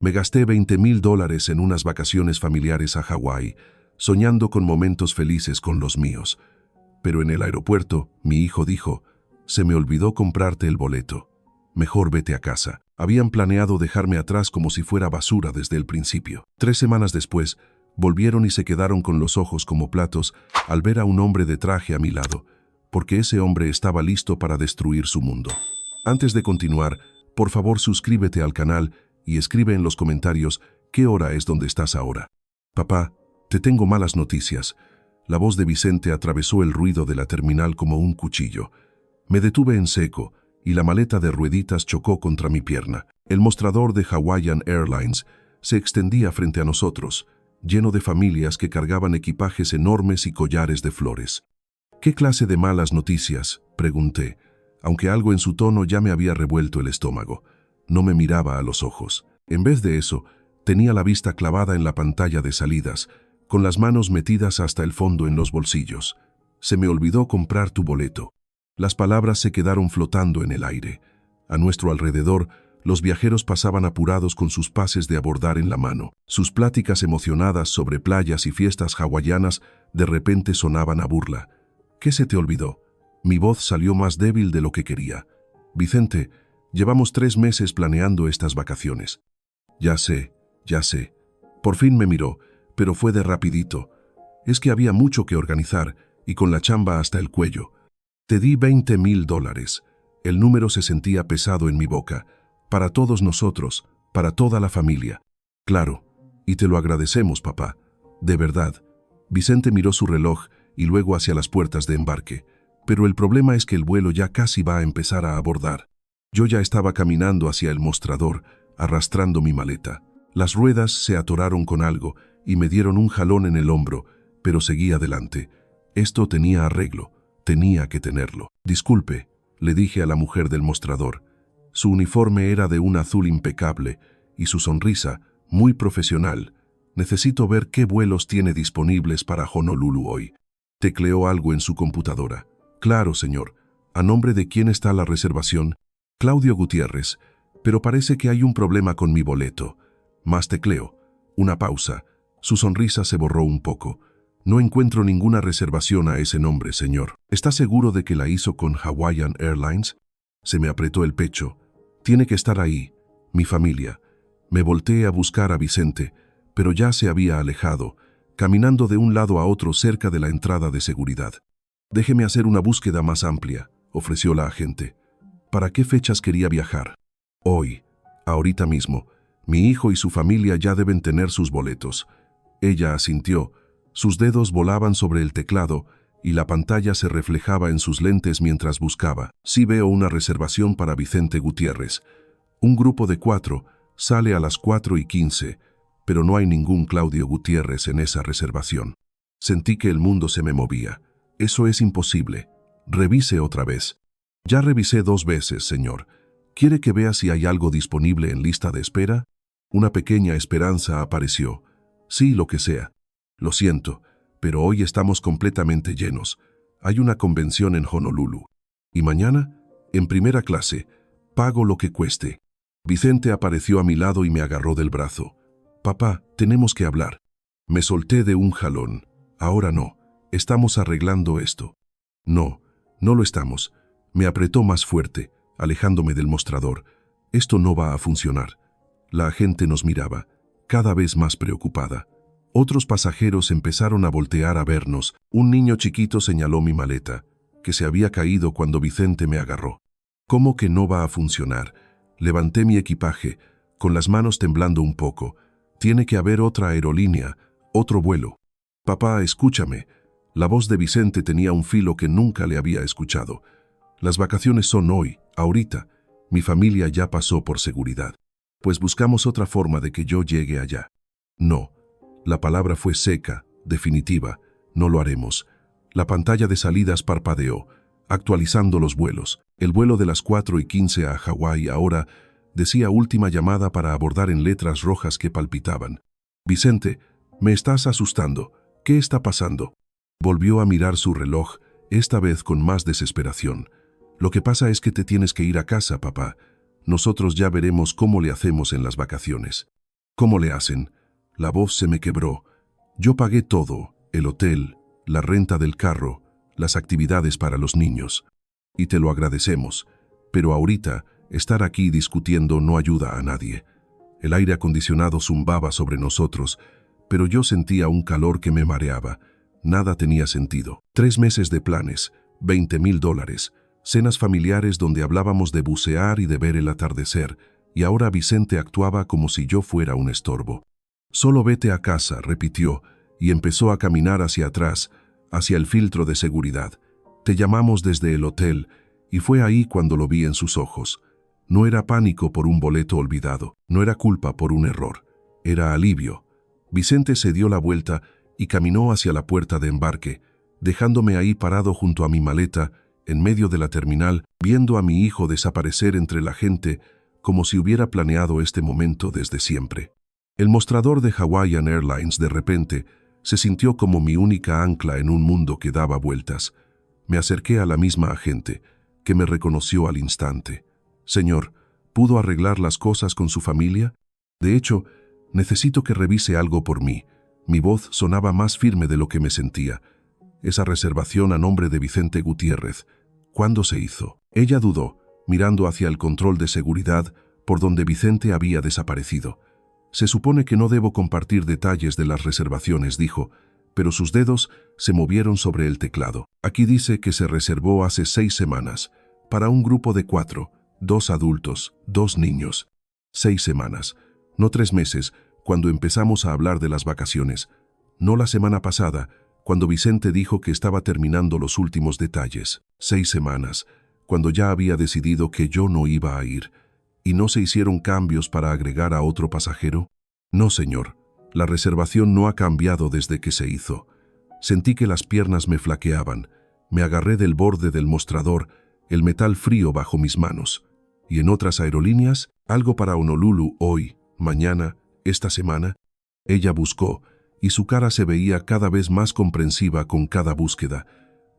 Me gasté $20,000 en unas vacaciones familiares a Hawái, soñando con momentos felices con los míos. Pero en el aeropuerto, mi hijo dijo, «Se me olvidó comprarte el boleto. Mejor vete a casa». Habían planeado dejarme atrás como si fuera basura desde el principio. 3 semanas después, volvieron y se quedaron con los ojos como platos al ver a un hombre de traje a mi lado, porque ese hombre estaba listo para destruir su mundo. Antes de continuar, por favor suscríbete al canal y escribe en los comentarios qué hora es donde estás ahora. Papá, te tengo malas noticias. La voz de Vicente atravesó el ruido de la terminal como un cuchillo. Me detuve en seco y la maleta de rueditas chocó contra mi pierna. El mostrador de Hawaiian Airlines se extendía frente a nosotros, lleno de familias que cargaban equipajes enormes y collares de flores. ¿Qué clase de malas noticias?, pregunté, aunque algo en su tono ya me había revuelto el estómago. No me miraba a los ojos. En vez de eso, tenía la vista clavada en la pantalla de salidas, con las manos metidas hasta el fondo en los bolsillos. «Se me olvidó comprar tu boleto». Las palabras se quedaron flotando en el aire. A nuestro alrededor, los viajeros pasaban apurados con sus pases de abordar en la mano. Sus pláticas emocionadas sobre playas y fiestas hawaianas de repente sonaban a burla. «¿Qué se te olvidó?». Mi voz salió más débil de lo que quería. «Vicente, llevamos 3 meses planeando estas vacaciones». Ya sé. Por fin me miró, pero fue de rapidito. Es que había mucho que organizar y con la chamba hasta el cuello. Te di $20,000. El número se sentía pesado en mi boca. Para todos nosotros, para toda la familia. Claro, y te lo agradecemos, papá. De verdad. Vicente miró su reloj y luego hacia las puertas de embarque. Pero el problema es que el vuelo ya casi va a empezar a abordar. Yo ya estaba caminando hacia el mostrador, arrastrando mi maleta. Las ruedas se atoraron con algo y me dieron un jalón en el hombro, pero seguí adelante. Esto tenía arreglo. Tenía que tenerlo. «Disculpe», le dije a la mujer del mostrador. Su uniforme era de un azul impecable y su sonrisa, muy profesional. «Necesito ver qué vuelos tiene disponibles para Honolulu hoy». Tecleó algo en su computadora. «Claro, señor. ¿A nombre de quién está la reservación?» «Claudio Gutiérrez. Pero parece que hay un problema con mi boleto». Más tecleo. Una pausa. Su sonrisa se borró un poco. «No encuentro ninguna reservación a ese nombre, señor». «¿Está seguro de que la hizo con Hawaiian Airlines?» Se me apretó el pecho. «Tiene que estar ahí. Mi familia». Me volteé a buscar a Vicente, pero ya se había alejado, caminando de un lado a otro cerca de la entrada de seguridad. «Déjeme hacer una búsqueda más amplia», ofreció la agente. «¿Para qué fechas quería viajar?» «Hoy. Ahorita mismo. Mi hijo y su familia ya deben tener sus boletos». Ella asintió. Sus dedos volaban sobre el teclado y la pantalla se reflejaba en sus lentes mientras buscaba. «Sí veo una reservación para Vicente Gutiérrez. Un grupo de 4 sale a las 4:15, pero no hay ningún Claudio Gutiérrez en esa reservación». Sentí que el mundo se me movía. «Eso es imposible. Revise otra vez». «Ya revisé 2 veces, señor. ¿Quiere que vea si hay algo disponible en lista de espera?» Una pequeña esperanza apareció. «Sí, lo que sea. Lo siento, pero hoy estamos completamente llenos. Hay una convención en Honolulu. Y mañana, en primera clase, pago lo que cueste». Vicente apareció a mi lado y me agarró del brazo. «Papá, tenemos que hablar». Me solté de un jalón. «Ahora no. Estamos arreglando esto». «No, no lo estamos». Me apretó más fuerte, alejándome del mostrador. «Esto no va a funcionar». La agente nos miraba, cada vez más preocupada. Otros pasajeros empezaron a voltear a vernos. Un niño chiquito señaló mi maleta, que se había caído cuando Vicente me agarró. «¿Cómo que no va a funcionar?». Levanté mi equipaje, con las manos temblando un poco. «Tiene que haber otra aerolínea, otro vuelo». «Papá, escúchame». La voz de Vicente tenía un filo que nunca le había escuchado. «Las vacaciones son hoy, ahorita. Mi familia ya pasó por seguridad. Pues buscamos otra forma de que yo llegue allá». «No». La palabra fue seca, definitiva. «No lo haremos». La pantalla de salidas parpadeó, actualizando los vuelos. El vuelo de las 4:15 a Hawái ahora decía última llamada para abordar en letras rojas que palpitaban. «Vicente, me estás asustando. ¿Qué está pasando?». Volvió a mirar su reloj, esta vez con más desesperación. «Lo que pasa es que te tienes que ir a casa, papá. Nosotros ya veremos cómo le hacemos en las vacaciones». ¿Cómo le hacen? La voz se me quebró. Yo pagué todo, el hotel, la renta del carro, las actividades para los niños. Y te lo agradecemos. Pero ahorita, estar aquí discutiendo no ayuda a nadie. El aire acondicionado zumbaba sobre nosotros, pero yo sentía un calor que me mareaba. Nada tenía sentido. 3 meses de planes, $20,000, cenas familiares donde hablábamos de bucear y de ver el atardecer, y ahora Vicente actuaba como si yo fuera un estorbo. Solo vete a casa, repitió, y empezó a caminar hacia atrás, hacia el filtro de seguridad. Te llamamos desde el hotel, y fue ahí cuando lo vi en sus ojos. No era pánico por un boleto olvidado, no era culpa por un error, era alivio. Vicente se dio la vuelta y caminó hacia la puerta de embarque, dejándome ahí parado junto a mi maleta, en medio de la terminal, viendo a mi hijo desaparecer entre la gente, como si hubiera planeado este momento desde siempre. El mostrador de Hawaiian Airlines de repente se sintió como mi única ancla en un mundo que daba vueltas. Me acerqué a la misma agente, que me reconoció al instante. Señor, ¿pudo arreglar las cosas con su familia? De hecho, necesito que revise algo por mí. Mi voz sonaba más firme de lo que me sentía. Esa reservación a nombre de Vicente Gutiérrez, ¿cuándo se hizo? Ella dudó, mirando hacia el control de seguridad por donde Vicente había desaparecido. Se supone que no debo compartir detalles de las reservaciones, dijo, pero sus dedos se movieron sobre el teclado. Aquí dice que se reservó hace 6 semanas, para un grupo de 4, 2 adultos, 2 niños. 6 semanas, no 3 meses, cuando empezamos a hablar de las vacaciones. No la semana pasada, cuando Vicente dijo que estaba terminando los últimos detalles. 6 semanas, cuando ya había decidido que yo no iba a ir. ¿Y no se hicieron cambios para agregar a otro pasajero? No, señor. La reservación no ha cambiado desde que se hizo. Sentí que las piernas me flaqueaban. Me agarré del borde del mostrador, el metal frío bajo mis manos. ¿Y en otras aerolíneas? ¿Algo para Honolulu hoy, mañana, esta semana? Ella buscó, y su cara se veía cada vez más comprensiva con cada búsqueda.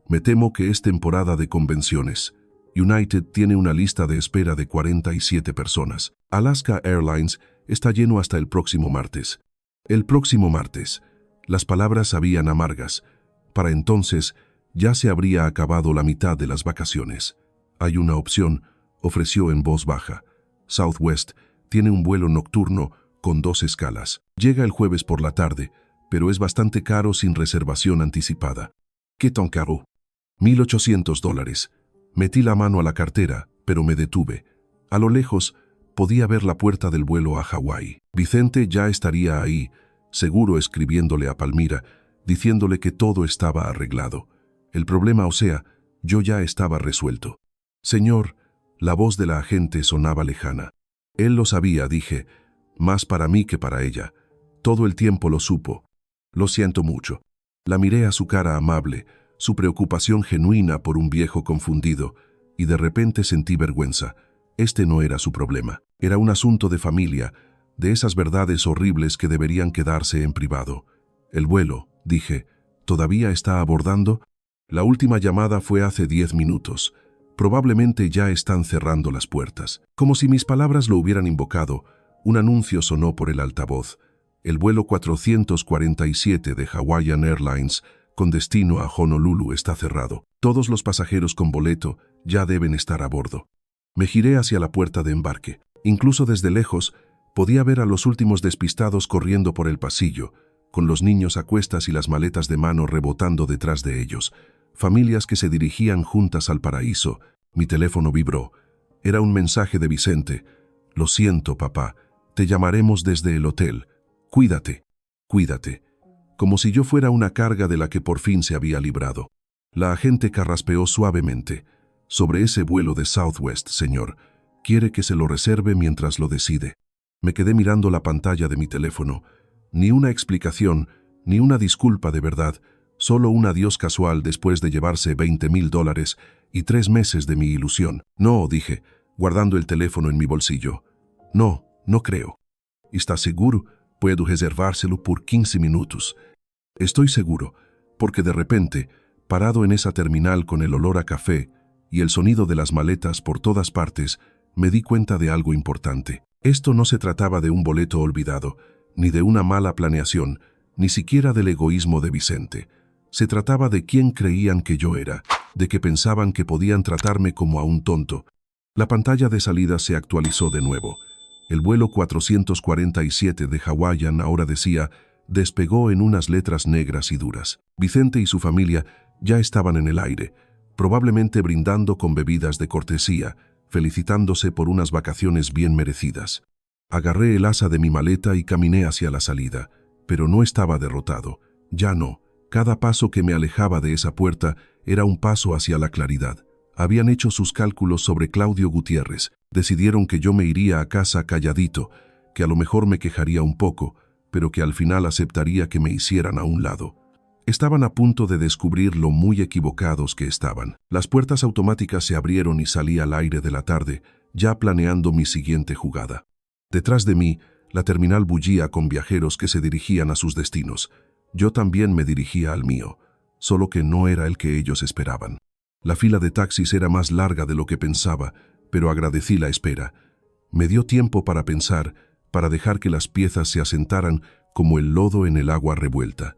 Me temo que es temporada de convenciones. United tiene una lista de espera de 47 personas. Alaska Airlines está lleno hasta el próximo martes. El próximo martes. Las palabras sabían amargas. Para entonces, ya se habría acabado la mitad de las vacaciones. Hay una opción, ofreció en voz baja. Southwest tiene un vuelo nocturno con 2 escalas. Llega el jueves por la tarde, pero es bastante caro sin reservación anticipada. ¿Qué tan caro? $1,800. Metí la mano a la cartera, pero me detuve. A lo lejos, podía ver la puerta del vuelo a Hawái. Vicente ya estaría ahí, seguro escribiéndole a Palmira, diciéndole que todo estaba arreglado. El problema, o sea, yo ya estaba resuelto. Señor, la voz de la agente sonaba lejana. Él lo sabía, dije, más para mí que para ella. Todo el tiempo lo supo. Lo siento mucho. La miré a su cara amable, su preocupación genuina por un viejo confundido, y de repente sentí vergüenza. Este no era su problema. Era un asunto de familia, de esas verdades horribles que deberían quedarse en privado. El vuelo, dije, ¿todavía está abordando? La última llamada fue hace 10 minutos. Probablemente ya están cerrando las puertas. Como si mis palabras lo hubieran invocado, un anuncio sonó por el altavoz. El vuelo 447 de Hawaiian Airlines con destino a Honolulu está cerrado. Todos los pasajeros con boleto ya deben estar a bordo. Me giré hacia la puerta de embarque. Incluso desde lejos, podía ver a los últimos despistados corriendo por el pasillo, con los niños a cuestas y las maletas de mano rebotando detrás de ellos. Familias que se dirigían juntas al paraíso. Mi teléfono vibró. Era un mensaje de Vicente. Lo siento, papá. Te llamaremos desde el hotel. Cuídate. Cuídate. Como si yo fuera una carga de la que por fin se había librado. La agente carraspeó suavemente. Sobre ese vuelo de Southwest, señor. Quiere que se lo reserve mientras lo decide. Me quedé mirando la pantalla de mi teléfono. Ni una explicación, ni una disculpa de verdad. Solo un adiós casual después de llevarse $20,000 y 3 meses de mi ilusión. No, dije, guardando el teléfono en mi bolsillo. No, no creo. ¿Está seguro? Puedo reservárselo por 15 minutos. Estoy seguro, porque de repente, parado en esa terminal con el olor a café y el sonido de las maletas por todas partes, me di cuenta de algo importante. Esto no se trataba de un boleto olvidado, ni de una mala planeación, ni siquiera del egoísmo de Vicente. Se trataba de quién creían que yo era, de que pensaban que podían tratarme como a un tonto. La pantalla de salida se actualizó de nuevo. El vuelo 447 de Hawaiian ahora decía, despegó en unas letras negras y duras. Vicente y su familia ya estaban en el aire, probablemente brindando con bebidas de cortesía, felicitándose por unas vacaciones bien merecidas. Agarré el asa de mi maleta y caminé hacia la salida, pero no estaba derrotado. Ya no. Cada paso que me alejaba de esa puerta era un paso hacia la claridad. Habían hecho sus cálculos sobre Claudio Gutiérrez. Decidieron que yo me iría a casa calladito, que a lo mejor me quejaría un poco, pero que al final aceptaría que me hicieran a un lado. Estaban a punto de descubrir lo muy equivocados que estaban. Las puertas automáticas se abrieron y salí al aire de la tarde, ya planeando mi siguiente jugada. Detrás de mí, la terminal bullía con viajeros que se dirigían a sus destinos. Yo también me dirigía al mío, solo que no era el que ellos esperaban. La fila de taxis era más larga de lo que pensaba, pero agradecí la espera. Me dio tiempo para pensar, para dejar que las piezas se asentaran como el lodo en el agua revuelta.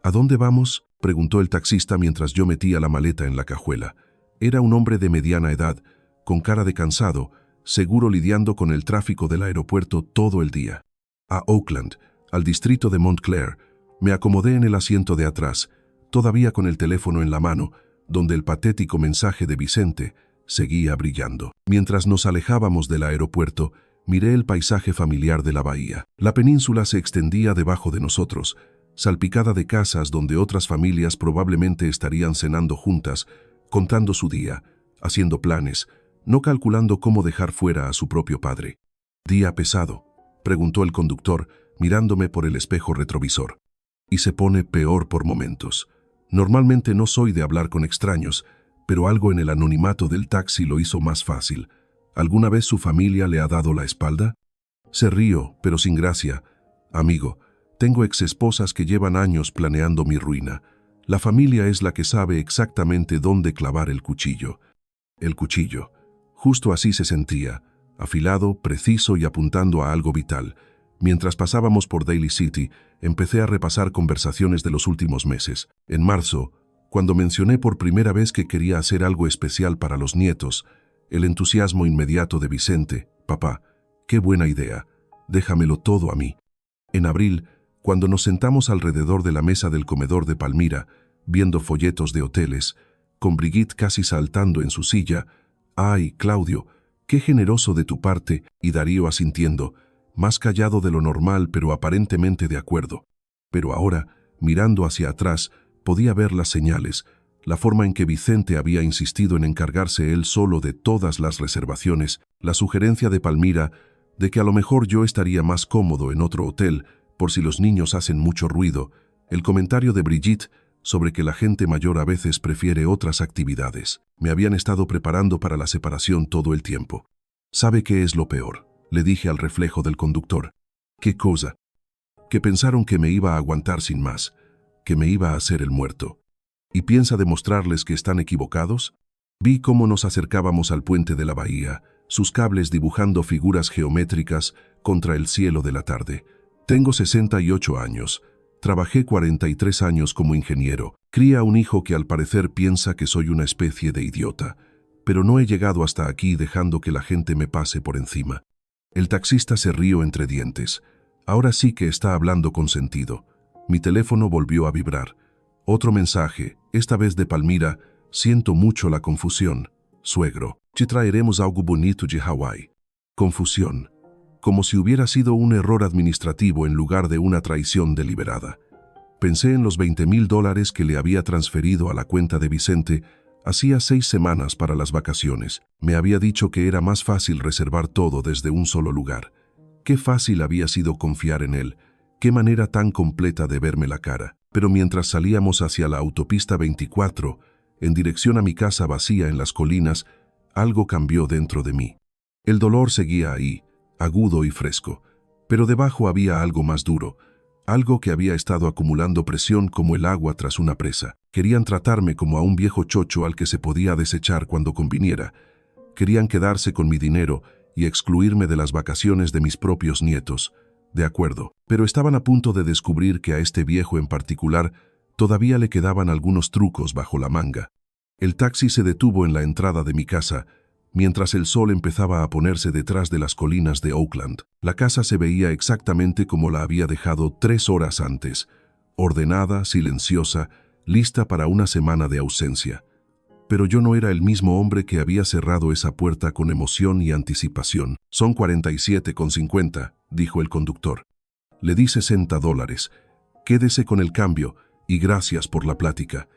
¿A dónde vamos?, preguntó el taxista mientras yo metía la maleta en la cajuela. Era un hombre de mediana edad, con cara de cansado, seguro lidiando con el tráfico del aeropuerto todo el día. A Oakland, al distrito de Montclair. Me acomodé en el asiento de atrás, todavía con el teléfono en la mano, donde el patético mensaje de Vicente seguía brillando. Mientras nos alejábamos del aeropuerto, miré el paisaje familiar de la bahía. La península se extendía debajo de nosotros, salpicada de casas donde otras familias probablemente estarían cenando juntas, contando su día, haciendo planes, no calculando cómo dejar fuera a su propio padre. ¿Día pesado?, preguntó el conductor, mirándome por el espejo retrovisor. Y se pone peor por momentos. Normalmente no soy de hablar con extraños, pero algo en el anonimato del taxi lo hizo más fácil. ¿Alguna vez su familia le ha dado la espalda? Se rió, pero sin gracia. Amigo, tengo exesposas que llevan años planeando mi ruina. La familia es la que sabe exactamente dónde clavar el cuchillo. El cuchillo. Justo así se sentía, afilado, preciso y apuntando a algo vital. Mientras pasábamos por Daly City, empecé a repasar conversaciones de los últimos meses. En marzo, cuando mencioné por primera vez que quería hacer algo especial para los nietos, el entusiasmo inmediato de Vicente: papá, qué buena idea, déjamelo todo a mí. En abril, cuando nos sentamos alrededor de la mesa del comedor de Palmira, viendo folletos de hoteles, con Brigitte casi saltando en su silla: ¡ay, Claudio, qué generoso de tu parte!, y Darío asintiendo, más callado de lo normal pero aparentemente de acuerdo. Pero ahora, mirando hacia atrás, podía ver las señales, la forma en que Vicente había insistido en encargarse él solo de todas las reservaciones, la sugerencia de Palmira de que a lo mejor yo estaría más cómodo en otro hotel por si los niños hacen mucho ruido, el comentario de Brigitte sobre que la gente mayor a veces prefiere otras actividades. Me habían estado preparando para la separación todo el tiempo. ¿Sabe qué es lo peor?, le dije al reflejo del conductor. ¿Qué cosa? Que pensaron que me iba a aguantar sin más, que me iba a hacer el muerto. ¿Y piensa demostrarles que están equivocados? Vi cómo nos acercábamos al puente de la bahía, sus cables dibujando figuras geométricas contra el cielo de la tarde. Tengo 68 años. Trabajé 43 años como ingeniero. Cría un hijo que al parecer piensa que soy una especie de idiota. Pero no he llegado hasta aquí dejando que la gente me pase por encima. El taxista se rió entre dientes. Ahora sí que está hablando con sentido. Mi teléfono volvió a vibrar. Otro mensaje, esta vez de Palmira: siento mucho la confusión. Suegro, te traeremos algo bonito de Hawái. Confusión. Como si hubiera sido un error administrativo en lugar de una traición deliberada. Pensé en los $20,000 que le había transferido a la cuenta de Vicente hacía 6 semanas para las vacaciones. Me había dicho que era más fácil reservar todo desde un solo lugar. Qué fácil había sido confiar en él. Qué manera tan completa de verme la cara. Pero mientras salíamos hacia la autopista 24, en dirección a mi casa vacía en las colinas, algo cambió dentro de mí. El dolor seguía ahí, agudo y fresco, pero debajo había algo más duro, algo que había estado acumulando presión como el agua tras una presa. Querían tratarme como a un viejo chocho al que se podía desechar cuando conviniera. Querían quedarse con mi dinero y excluirme de las vacaciones de mis propios nietos. De acuerdo, pero estaban a punto de descubrir que a este viejo en particular todavía le quedaban algunos trucos bajo la manga. El taxi se detuvo en la entrada de mi casa, mientras el sol empezaba a ponerse detrás de las colinas de Oakland. La casa se veía exactamente como la había dejado 3 horas antes, ordenada, silenciosa, lista para una semana de ausencia. Pero yo no era el mismo hombre que había cerrado esa puerta con emoción y anticipación. «Son 47,50», dijo el conductor. «Le di $60. Quédese con el cambio y gracias por la plática.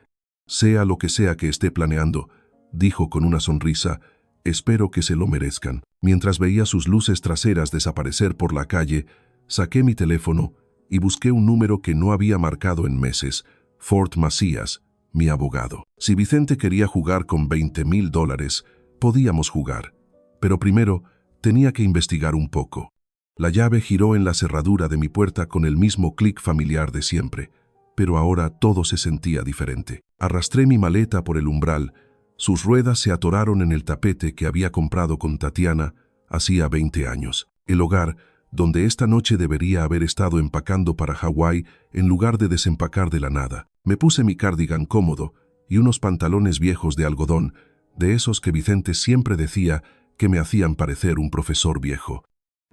Sea lo que sea que esté planeando», dijo con una sonrisa, «espero que se lo merezcan». Mientras veía sus luces traseras desaparecer por la calle, saqué mi teléfono y busqué un número que no había marcado en meses: Fort Macías, mi abogado. Si Vicente quería jugar con $20,000, podíamos jugar. Pero primero tenía que investigar un poco. La llave giró en la cerradura de mi puerta con el mismo clic familiar de siempre, pero ahora todo se sentía diferente. Arrastré mi maleta por el umbral. Sus ruedas se atoraron en el tapete que había comprado con Tatiana hacía 20 años. El hogar, donde esta noche debería haber estado empacando para Hawái en lugar de desempacar de la nada. Me puse mi cardigan cómodo y unos pantalones viejos de algodón, de esos que Vicente siempre decía que me hacían parecer un profesor viejo.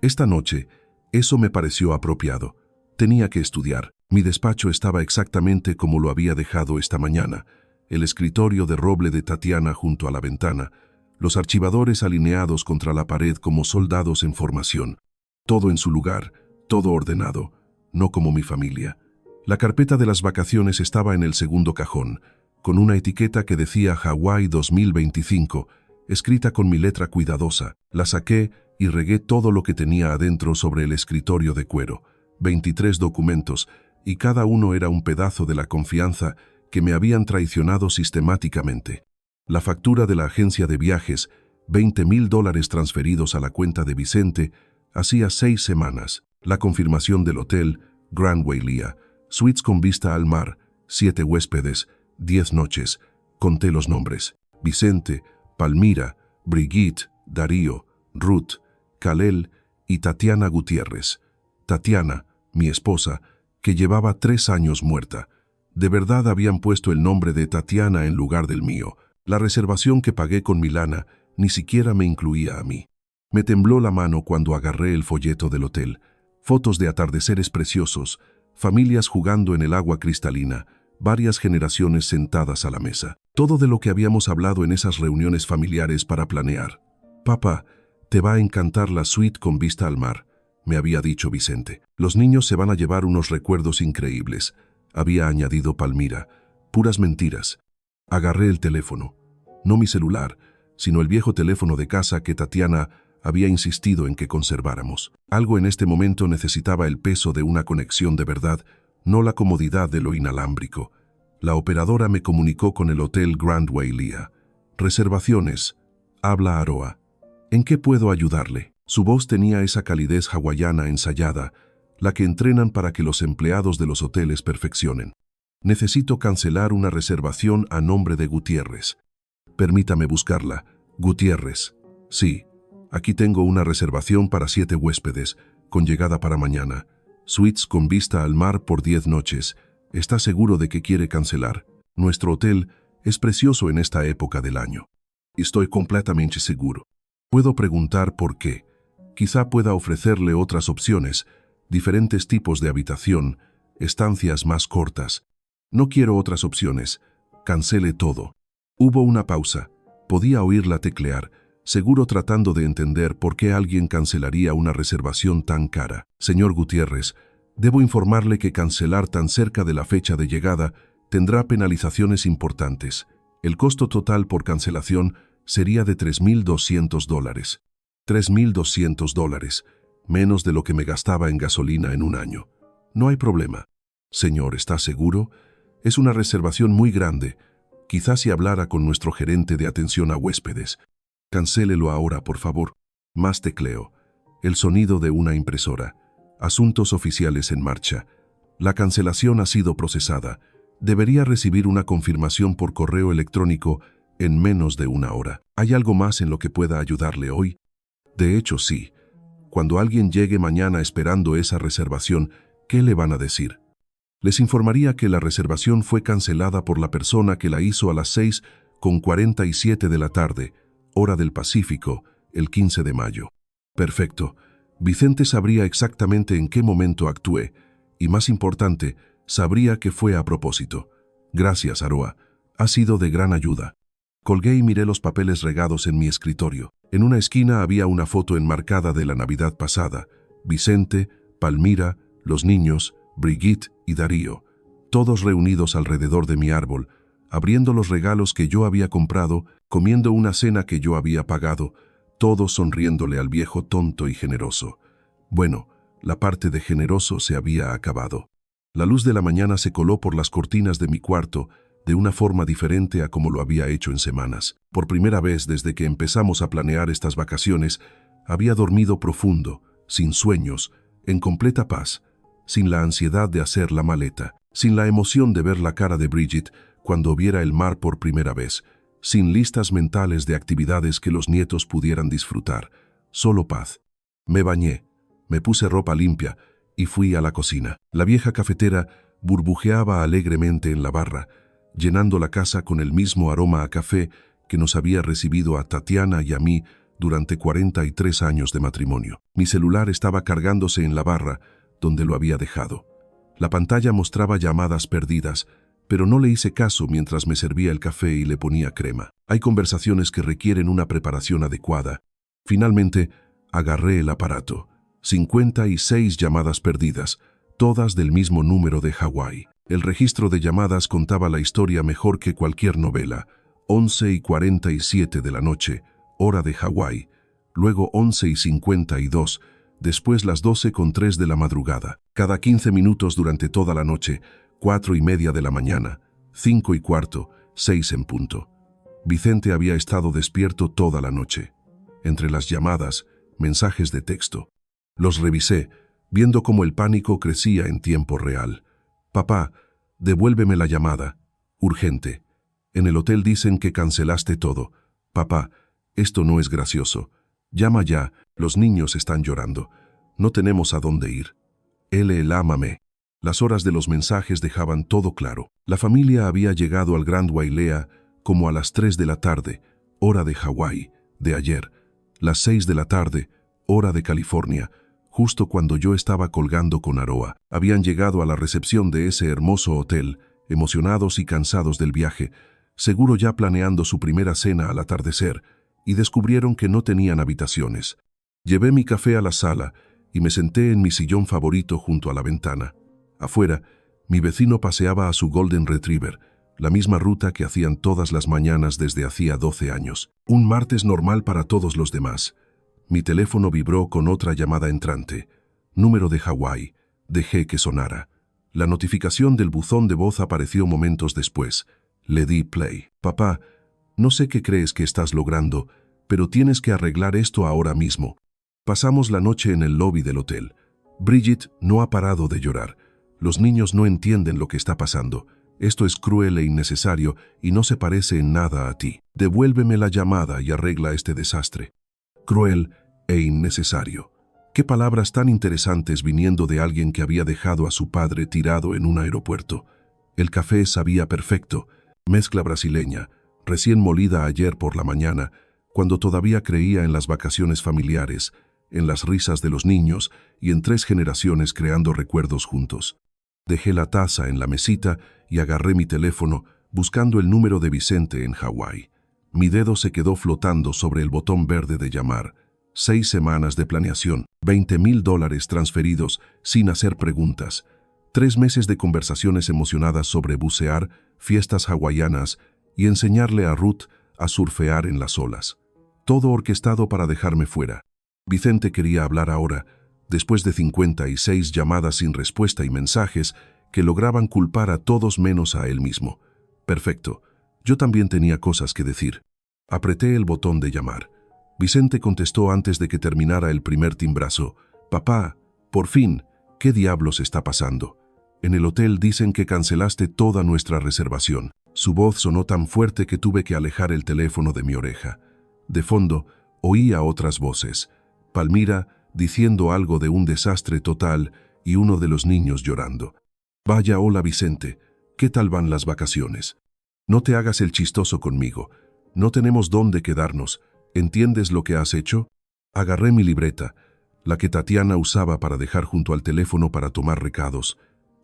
Esta noche, eso me pareció apropiado. Tenía que estudiar. Mi despacho estaba exactamente como lo había dejado esta mañana. El escritorio de roble de Tatiana junto a la ventana, los archivadores alineados contra la pared como soldados en formación. Todo en su lugar, todo ordenado, no como mi familia. La carpeta de las vacaciones estaba en el segundo cajón, con una etiqueta que decía Hawái 2025, escrita con mi letra cuidadosa. La saqué y regué todo lo que tenía adentro sobre el escritorio de cuero. 23 documentos, y cada uno era un pedazo de la confianza que me habían traicionado sistemáticamente. La factura de la agencia de viajes, $20,000 transferidos a la cuenta de Vicente, hacía 6 semanas. La confirmación del hotel, Grand Wailea, suites con vista al mar, 7 huéspedes, 10 noches. Conté los nombres: Vicente, Palmira, Brigitte, Darío, Ruth, Kalel y Tatiana Gutiérrez. Tatiana, mi esposa, que llevaba 3 años muerta. De verdad habían puesto el nombre de Tatiana en lugar del mío. La reservación que pagué con mi lana ni siquiera me incluía a mí. Me tembló la mano cuando agarré el folleto del hotel. Fotos de atardeceres preciosos, familias jugando en el agua cristalina, varias generaciones sentadas a la mesa. Todo de lo que habíamos hablado en esas reuniones familiares para planear. «Papá, te va a encantar la suite con vista al mar», me había dicho Vicente. «Los niños se van a llevar unos recuerdos increíbles», había añadido Palmira. Puras mentiras. Agarré el teléfono. No mi celular, sino el viejo teléfono de casa que Tatiana había insistido en que conserváramos. Algo en este momento necesitaba el peso de una conexión de verdad, no la comodidad de lo inalámbrico. La operadora me comunicó con el Hotel Grand Wailea. «Reservaciones. Habla Aroa. ¿En qué puedo ayudarle?». Su voz tenía esa calidez hawaiana ensayada, la que entrenan para que los empleados de los hoteles perfeccionen. «Necesito cancelar una reservación a nombre de Gutiérrez». «Permítame buscarla. Gutiérrez. Sí. Aquí tengo una reservación para 7 huéspedes, con llegada para mañana. Suites con vista al mar por 10 noches. ¿Está seguro de que quiere cancelar? Nuestro hotel es precioso en esta época del año». «Estoy completamente seguro». «Puedo preguntar por qué. Quizá pueda ofrecerle otras opciones, diferentes tipos de habitación, estancias más cortas». «No quiero otras opciones. Cancele todo». Hubo una pausa. Podía oírla teclear, seguro tratando de entender por qué alguien cancelaría una reservación tan cara. «Señor Gutiérrez, debo informarle que cancelar tan cerca de la fecha de llegada tendrá penalizaciones importantes. El costo total por cancelación sería de $3,200. $3,200, menos de lo que me gastaba en gasolina en un año. No hay problema». «Señor, ¿está seguro? Es una reservación muy grande. Quizás si hablara con nuestro gerente de atención a huéspedes». «Cancélelo ahora, por favor». Más tecleo. El sonido de una impresora. Asuntos oficiales en marcha. «La cancelación ha sido procesada. Debería recibir una confirmación por correo electrónico en menos de 1 hora. ¿Hay algo más en lo que pueda ayudarle hoy?». De hecho, sí. Cuando alguien llegue mañana esperando esa reservación, ¿qué le van a decir? Les informaría que la reservación fue cancelada por la persona que la hizo a las 6:47 de la tarde, hora del Pacífico, el 15 de mayo. Perfecto. Vicente sabría exactamente en qué momento actué, y más importante, sabría que fue a propósito. Gracias, Aroa. Ha sido de gran ayuda. Colgué y miré los papeles regados en mi escritorio. En una esquina había una foto enmarcada de la Navidad pasada. Vicente, Palmira, los niños, Brigitte y Darío, todos reunidos alrededor de mi árbol, abriendo los regalos que yo había comprado, comiendo una cena que yo había pagado, todos sonriéndole al viejo tonto y generoso. Bueno, la parte de generoso se había acabado. La luz de la mañana se coló por las cortinas de mi cuarto, de una forma diferente a como lo había hecho en semanas. Por primera vez desde que empezamos a planear estas vacaciones, había dormido profundo, sin sueños, en completa paz, sin la ansiedad de hacer la maleta, sin la emoción de ver la cara de Brigitte cuando viera el mar por primera vez, sin listas mentales de actividades que los nietos pudieran disfrutar, solo paz. Me bañé, me puse ropa limpia y fui a la cocina. La vieja cafetera burbujeaba alegremente en la barra, llenando la casa con el mismo aroma a café que nos había recibido a Tatiana y a mí durante 43 años de matrimonio. Mi celular estaba cargándose en la barra, donde lo había dejado. La pantalla mostraba llamadas perdidas, pero no le hice caso mientras me servía el café y le ponía crema. Hay conversaciones que requieren una preparación adecuada. Finalmente, agarré el aparato. 56 llamadas perdidas, todas del mismo número de Hawái. El registro de llamadas contaba la historia mejor que cualquier novela. 11:47 de la noche, hora de Hawái. Luego 11:52, después las 12:03 de la madrugada. Cada 15 minutos durante toda la noche, 4:30 de la mañana, 5:15, 6 en punto. Vicente había estado despierto toda la noche. Entre las llamadas, mensajes de texto. Los revisé, viendo cómo el pánico crecía en tiempo real. Papá, devuélveme la llamada. Urgente. En el hotel dicen que cancelaste todo. Papá, esto no es gracioso. Llama ya, los niños están llorando. No tenemos a dónde ir. Lámame. Las horas de los mensajes dejaban todo claro. La familia había llegado al Grand Wailea como a las 3 de la tarde, hora de Hawái, de ayer. Las 6 de la tarde, hora de California, justo cuando yo estaba colgando con Aroa. Habían llegado a la recepción de ese hermoso hotel, emocionados y cansados del viaje, seguro ya planeando su primera cena al atardecer, y descubrieron que no tenían habitaciones. Llevé mi café a la sala y me senté en mi sillón favorito junto a la ventana. Afuera, mi vecino paseaba a su Golden Retriever, la misma ruta que hacían todas las mañanas desde hacía 12 años. Un martes normal para todos los demás. Mi teléfono vibró con otra llamada entrante. Número de Hawái. Dejé que sonara. La notificación del buzón de voz apareció momentos después. Le di play. Papá, no sé qué crees que estás logrando, pero tienes que arreglar esto ahora mismo. Pasamos la noche en el lobby del hotel. Brigitte no ha parado de llorar. Los niños no entienden lo que está pasando. Esto es cruel e innecesario y no se parece en nada a ti. Devuélveme la llamada y arregla este desastre. Cruel e innecesario. Qué palabras tan interesantes viniendo de alguien que había dejado a su padre tirado en un aeropuerto. El café sabía perfecto, mezcla brasileña, recién molida ayer por la mañana, cuando todavía creía en las vacaciones familiares, en las risas de los niños y en 3 generaciones creando recuerdos juntos. Dejé la taza en la mesita y agarré mi teléfono buscando el número de Vicente en Hawái. Mi dedo se quedó flotando sobre el botón verde de llamar. 6 semanas de planeación, $20,000 transferidos sin hacer preguntas. 3 meses de conversaciones emocionadas sobre bucear, fiestas hawaianas y enseñarle a Ruth a surfear en las olas. Todo orquestado para dejarme fuera. Vicente quería hablar ahora, después de 56 llamadas sin respuesta y mensajes que lograban culpar a todos menos a él mismo. Perfecto. Yo también tenía cosas que decir. Apreté el botón de llamar. Vicente contestó antes de que terminara el primer timbrazo. Papá, por fin, ¿qué diablos está pasando? En el hotel dicen que cancelaste toda nuestra reservación. Su voz sonó tan fuerte que tuve que alejar el teléfono de mi oreja. De fondo, oía otras voces. Palmira diciendo algo de un desastre total y uno de los niños llorando. Vaya, hola Vicente, ¿qué tal van las vacaciones? No te hagas el chistoso conmigo. No tenemos dónde quedarnos. ¿Entiendes lo que has hecho? Agarré mi libreta, la que Tatiana usaba para dejar junto al teléfono para tomar recados.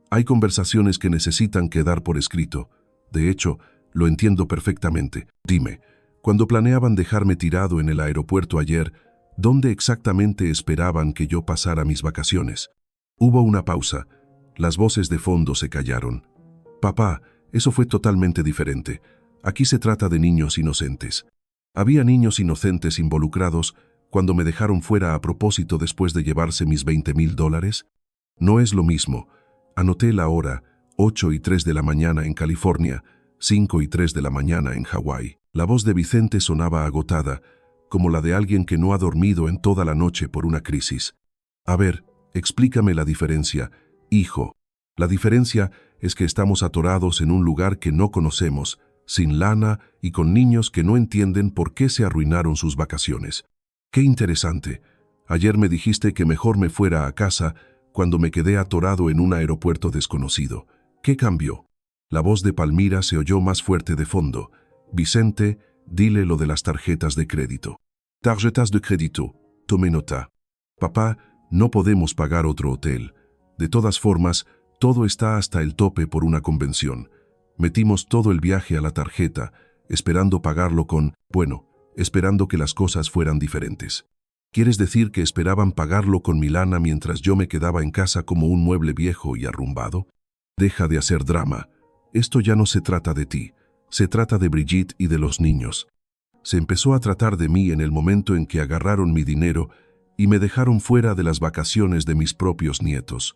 Hay conversaciones que necesitan quedar por escrito. De hecho, lo entiendo perfectamente. Dime, cuando planeaban dejarme tirado en el aeropuerto ayer, ¿dónde exactamente esperaban que yo pasara mis vacaciones? Hubo una pausa. Las voces de fondo se callaron. Papá, eso fue totalmente diferente. Aquí se trata de niños inocentes. Había niños inocentes involucrados cuando me dejaron fuera a propósito después de llevarse mis $20,000. No es lo mismo. Anoté la hora, 8:03 de la mañana en California, 5:03 de la mañana en Hawái. La voz de Vicente sonaba agotada, como la de alguien que no ha dormido en toda la noche por una crisis. A ver, explícame la diferencia, hijo. La diferencia es que estamos atorados en un lugar que no conocemos, sin lana y con niños que no entienden por qué se arruinaron sus vacaciones. Qué interesante. Ayer me dijiste que mejor me fuera a casa cuando me quedé atorado en un aeropuerto desconocido. ¿Qué cambió? La voz de Palmira se oyó más fuerte de fondo. Vicente, dile lo de las tarjetas de crédito. Tarjetas de crédito. Tome nota. Papá, no podemos pagar otro hotel. De todas formas, todo está hasta el tope por una convención. Metimos todo el viaje a la tarjeta, esperando pagarlo esperando que las cosas fueran diferentes. ¿Quieres decir que esperaban pagarlo con mi lana mientras yo me quedaba en casa como un mueble viejo y arrumbado? Deja de hacer drama. Esto ya no se trata de ti. Se trata de Brigitte y de los niños. Se empezó a tratar de mí en el momento en que agarraron mi dinero y me dejaron fuera de las vacaciones de mis propios nietos.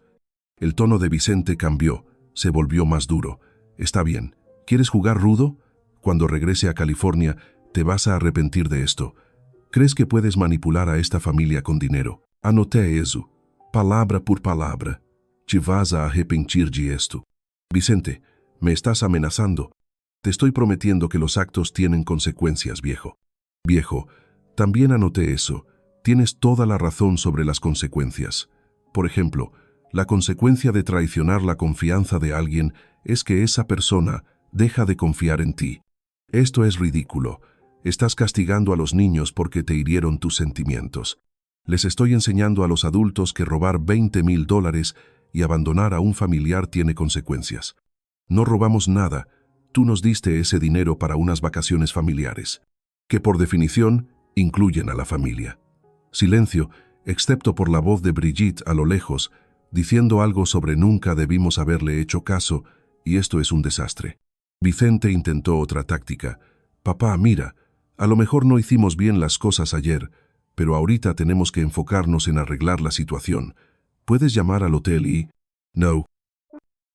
El tono de Vicente cambió, se volvió más duro. Está bien, ¿quieres jugar rudo? Cuando regrese a California, te vas a arrepentir de esto. ¿Crees que puedes manipular a esta familia con dinero? Anoté eso. Palabra por palabra. Te vas a arrepentir de esto. Vicente, me estás amenazando. Te estoy prometiendo que los actos tienen consecuencias, viejo. Viejo, también anoté eso. Tienes toda la razón sobre las consecuencias. Por ejemplo, la consecuencia de traicionar la confianza de alguien es que esa persona deja de confiar en ti. Esto es ridículo. Estás castigando a los niños porque te hirieron tus sentimientos. Les estoy enseñando a los adultos que robar $20,000 y abandonar a un familiar tiene consecuencias. No robamos nada. Tú nos diste ese dinero para unas vacaciones familiares, que por definición incluyen a la familia. Silencio, excepto por la voz de Brigitte a lo lejos, diciendo algo sobre nunca debimos haberle hecho caso, y esto es un desastre. Vicente intentó otra táctica. Papá, mira, a lo mejor no hicimos bien las cosas ayer, pero ahorita tenemos que enfocarnos en arreglar la situación. ¿Puedes llamar al hotel y...? No.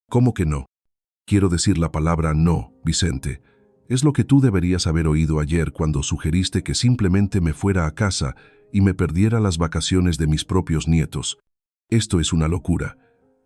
¿Cómo que no? Quiero decir la palabra no, Vicente. Es lo que tú deberías haber oído ayer cuando sugeriste que simplemente me fuera a casa y me perdiera las vacaciones de mis propios nietos. Esto es una locura.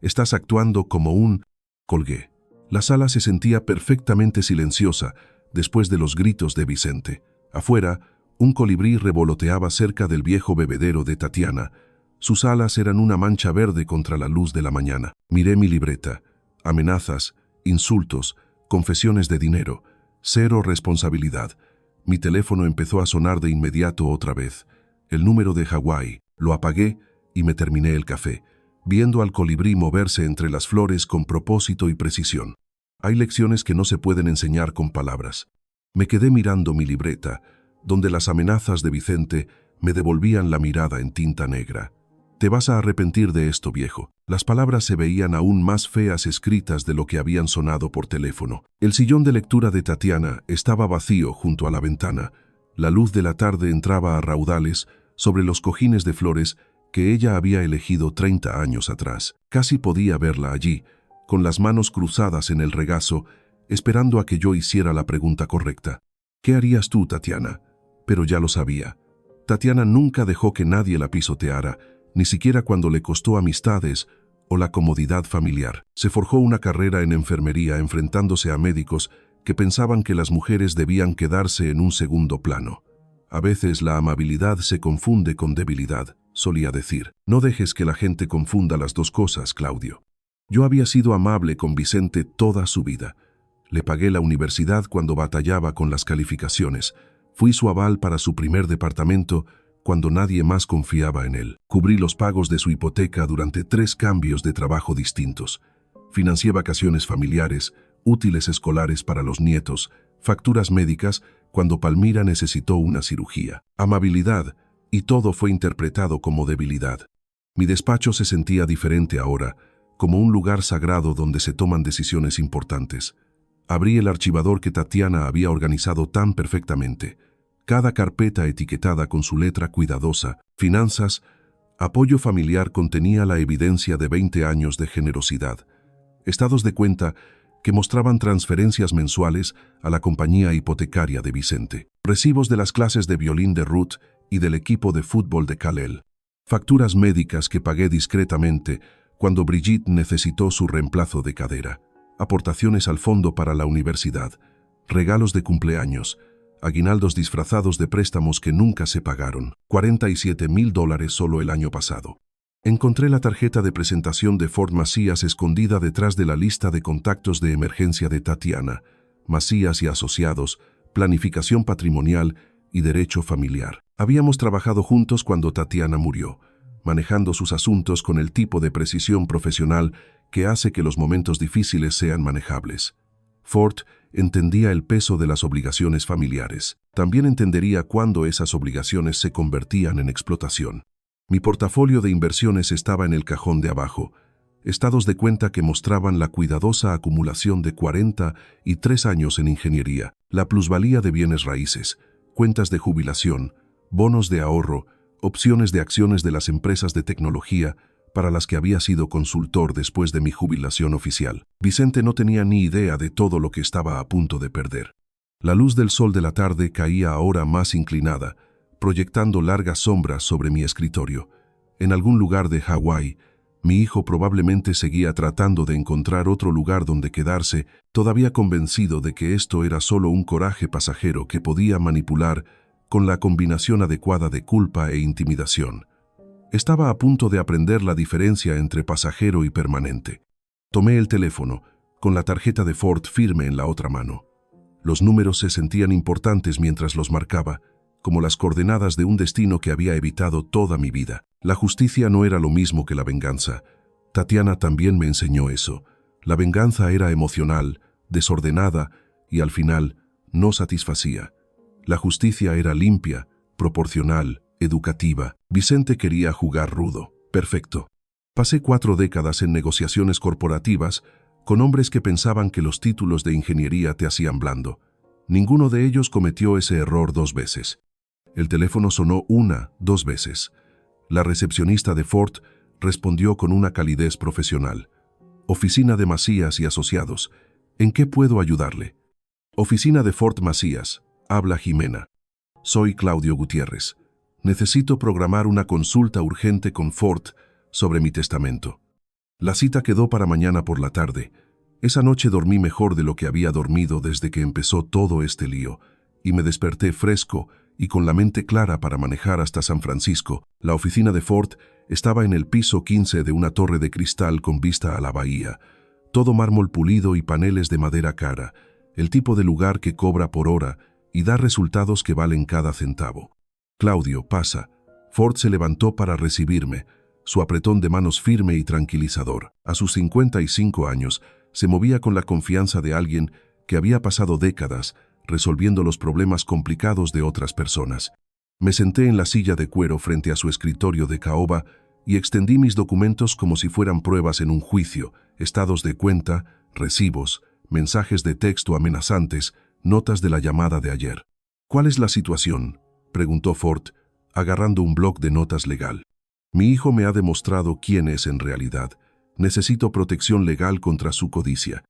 Estás actuando como un... Colgué. La sala se sentía perfectamente silenciosa después de los gritos de Vicente. Afuera, un colibrí revoloteaba cerca del viejo bebedero de Tatiana. Sus alas eran una mancha verde contra la luz de la mañana. Miré mi libreta. Amenazas, insultos, confesiones de dinero. Cero responsabilidad. Mi teléfono empezó a sonar de inmediato otra vez. El número de Hawái. Lo apagué y me terminé el café, viendo al colibrí moverse entre las flores con propósito y precisión. Hay lecciones que no se pueden enseñar con palabras. Me quedé mirando mi libreta, donde las amenazas de Vicente me devolvían la mirada en tinta negra. Te vas a arrepentir de esto, viejo. Las palabras se veían aún más feas escritas de lo que habían sonado por teléfono. El sillón de lectura de Tatiana estaba vacío junto a la ventana. La luz de la tarde entraba a raudales sobre los cojines de flores que ella había elegido 30 años atrás. Casi podía verla allí, con las manos cruzadas en el regazo, esperando a que yo hiciera la pregunta correcta. ¿Qué harías tú, Tatiana? Pero ya lo sabía. Tatiana nunca dejó que nadie la pisoteara, ni siquiera cuando le costó amistades o la comodidad familiar. Se forjó una carrera en enfermería enfrentándose a médicos que pensaban que las mujeres debían quedarse en un segundo plano. A veces la amabilidad se confunde con debilidad. solía decir. No dejes que la gente confunda las dos cosas, Claudio. Yo había sido amable con Vicente toda su vida. Le pagué la universidad cuando batallaba con las calificaciones. Fui su aval para su primer departamento cuando nadie más confiaba en él. Cubrí los pagos de su hipoteca durante 3 cambios de trabajo distintos. Financié vacaciones familiares, útiles escolares para los nietos, facturas médicas cuando Palmira necesitó una cirugía. Amabilidad, y todo fue interpretado como debilidad. Mi despacho se sentía diferente ahora, como un lugar sagrado donde se toman decisiones importantes. Abrí el archivador que Tatiana había organizado tan perfectamente. Cada carpeta etiquetada con su letra cuidadosa, finanzas, apoyo familiar contenía la evidencia de 20 años de generosidad. Estados de cuenta que mostraban transferencias mensuales a la compañía hipotecaria de Vicente. Recibos de las clases de violín de Ruth y del equipo de fútbol de Kalel. Facturas médicas que pagué discretamente cuando Brigitte necesitó su reemplazo de cadera. Aportaciones al fondo para la universidad. Regalos de cumpleaños. Aguinaldos disfrazados de préstamos que nunca se pagaron. $47,000 solo el año pasado. Encontré la tarjeta de presentación de Ford Macías escondida detrás de la lista de contactos de emergencia de Tatiana. Macías y Asociados, planificación patrimonial y derecho familiar. Habíamos trabajado juntos cuando Tatiana murió, manejando sus asuntos con el tipo de precisión profesional que hace que los momentos difíciles sean manejables. Ford entendía el peso de las obligaciones familiares. También entendería cuándo esas obligaciones se convertían en explotación. Mi portafolio de inversiones estaba en el cajón de abajo, estados de cuenta que mostraban la cuidadosa acumulación de 43 años en ingeniería, la plusvalía de bienes raíces, cuentas de jubilación, bonos de ahorro, opciones de acciones de las empresas de tecnología para las que había sido consultor después de mi jubilación oficial. Vicente no tenía ni idea de todo lo que estaba a punto de perder. La luz del sol de la tarde caía ahora más inclinada, proyectando largas sombras sobre mi escritorio. En algún lugar de Hawái, mi hijo probablemente seguía tratando de encontrar otro lugar donde quedarse, todavía convencido de que esto era solo un coraje pasajero que podía manipular con la combinación adecuada de culpa e intimidación. Estaba a punto de aprender la diferencia entre pasajero y permanente. Tomé el teléfono, con la tarjeta de Ford firme en la otra mano. Los números se sentían importantes mientras los marcaba, como las coordenadas de un destino que había evitado toda mi vida. La justicia no era lo mismo que la venganza. Tatiana también me enseñó eso. La venganza era emocional, desordenada y al final no satisfacía. La justicia era limpia, proporcional, educativa. Vicente quería jugar rudo. Perfecto. Pasé 4 décadas en negociaciones corporativas con hombres que pensaban que los títulos de ingeniería te hacían blando. Ninguno de ellos cometió ese error 2 veces. El teléfono sonó 2 veces. La recepcionista de Ford respondió con una calidez profesional. Oficina de Macías y Asociados. ¿En qué puedo ayudarle? Oficina de Ford Macías. Habla Jimena. Soy Claudio Gutiérrez. Necesito programar una consulta urgente con Ford sobre mi testamento. La cita quedó para mañana por la tarde. Esa noche dormí mejor de lo que había dormido desde que empezó todo este lío, y me desperté fresco y con la mente clara para manejar hasta San Francisco. La oficina de Ford estaba en el piso 15 de una torre de cristal con vista a la bahía. Todo mármol pulido y paneles de madera cara, el tipo de lugar que cobra por hora y da resultados que valen cada centavo. Claudio, pasa. Ford se levantó para recibirme, su apretón de manos firme y tranquilizador. A sus 55 años, se movía con la confianza de alguien que había pasado décadas resolviendo los problemas complicados de otras personas. Me senté en la silla de cuero frente a su escritorio de caoba y extendí mis documentos como si fueran pruebas en un juicio, estados de cuenta, recibos, mensajes de texto amenazantes, notas de la llamada de ayer. ¿Cuál es la situación?, preguntó Ford, agarrando un bloc de notas legal. Mi hijo me ha demostrado quién es en realidad. Necesito protección legal contra su codicia.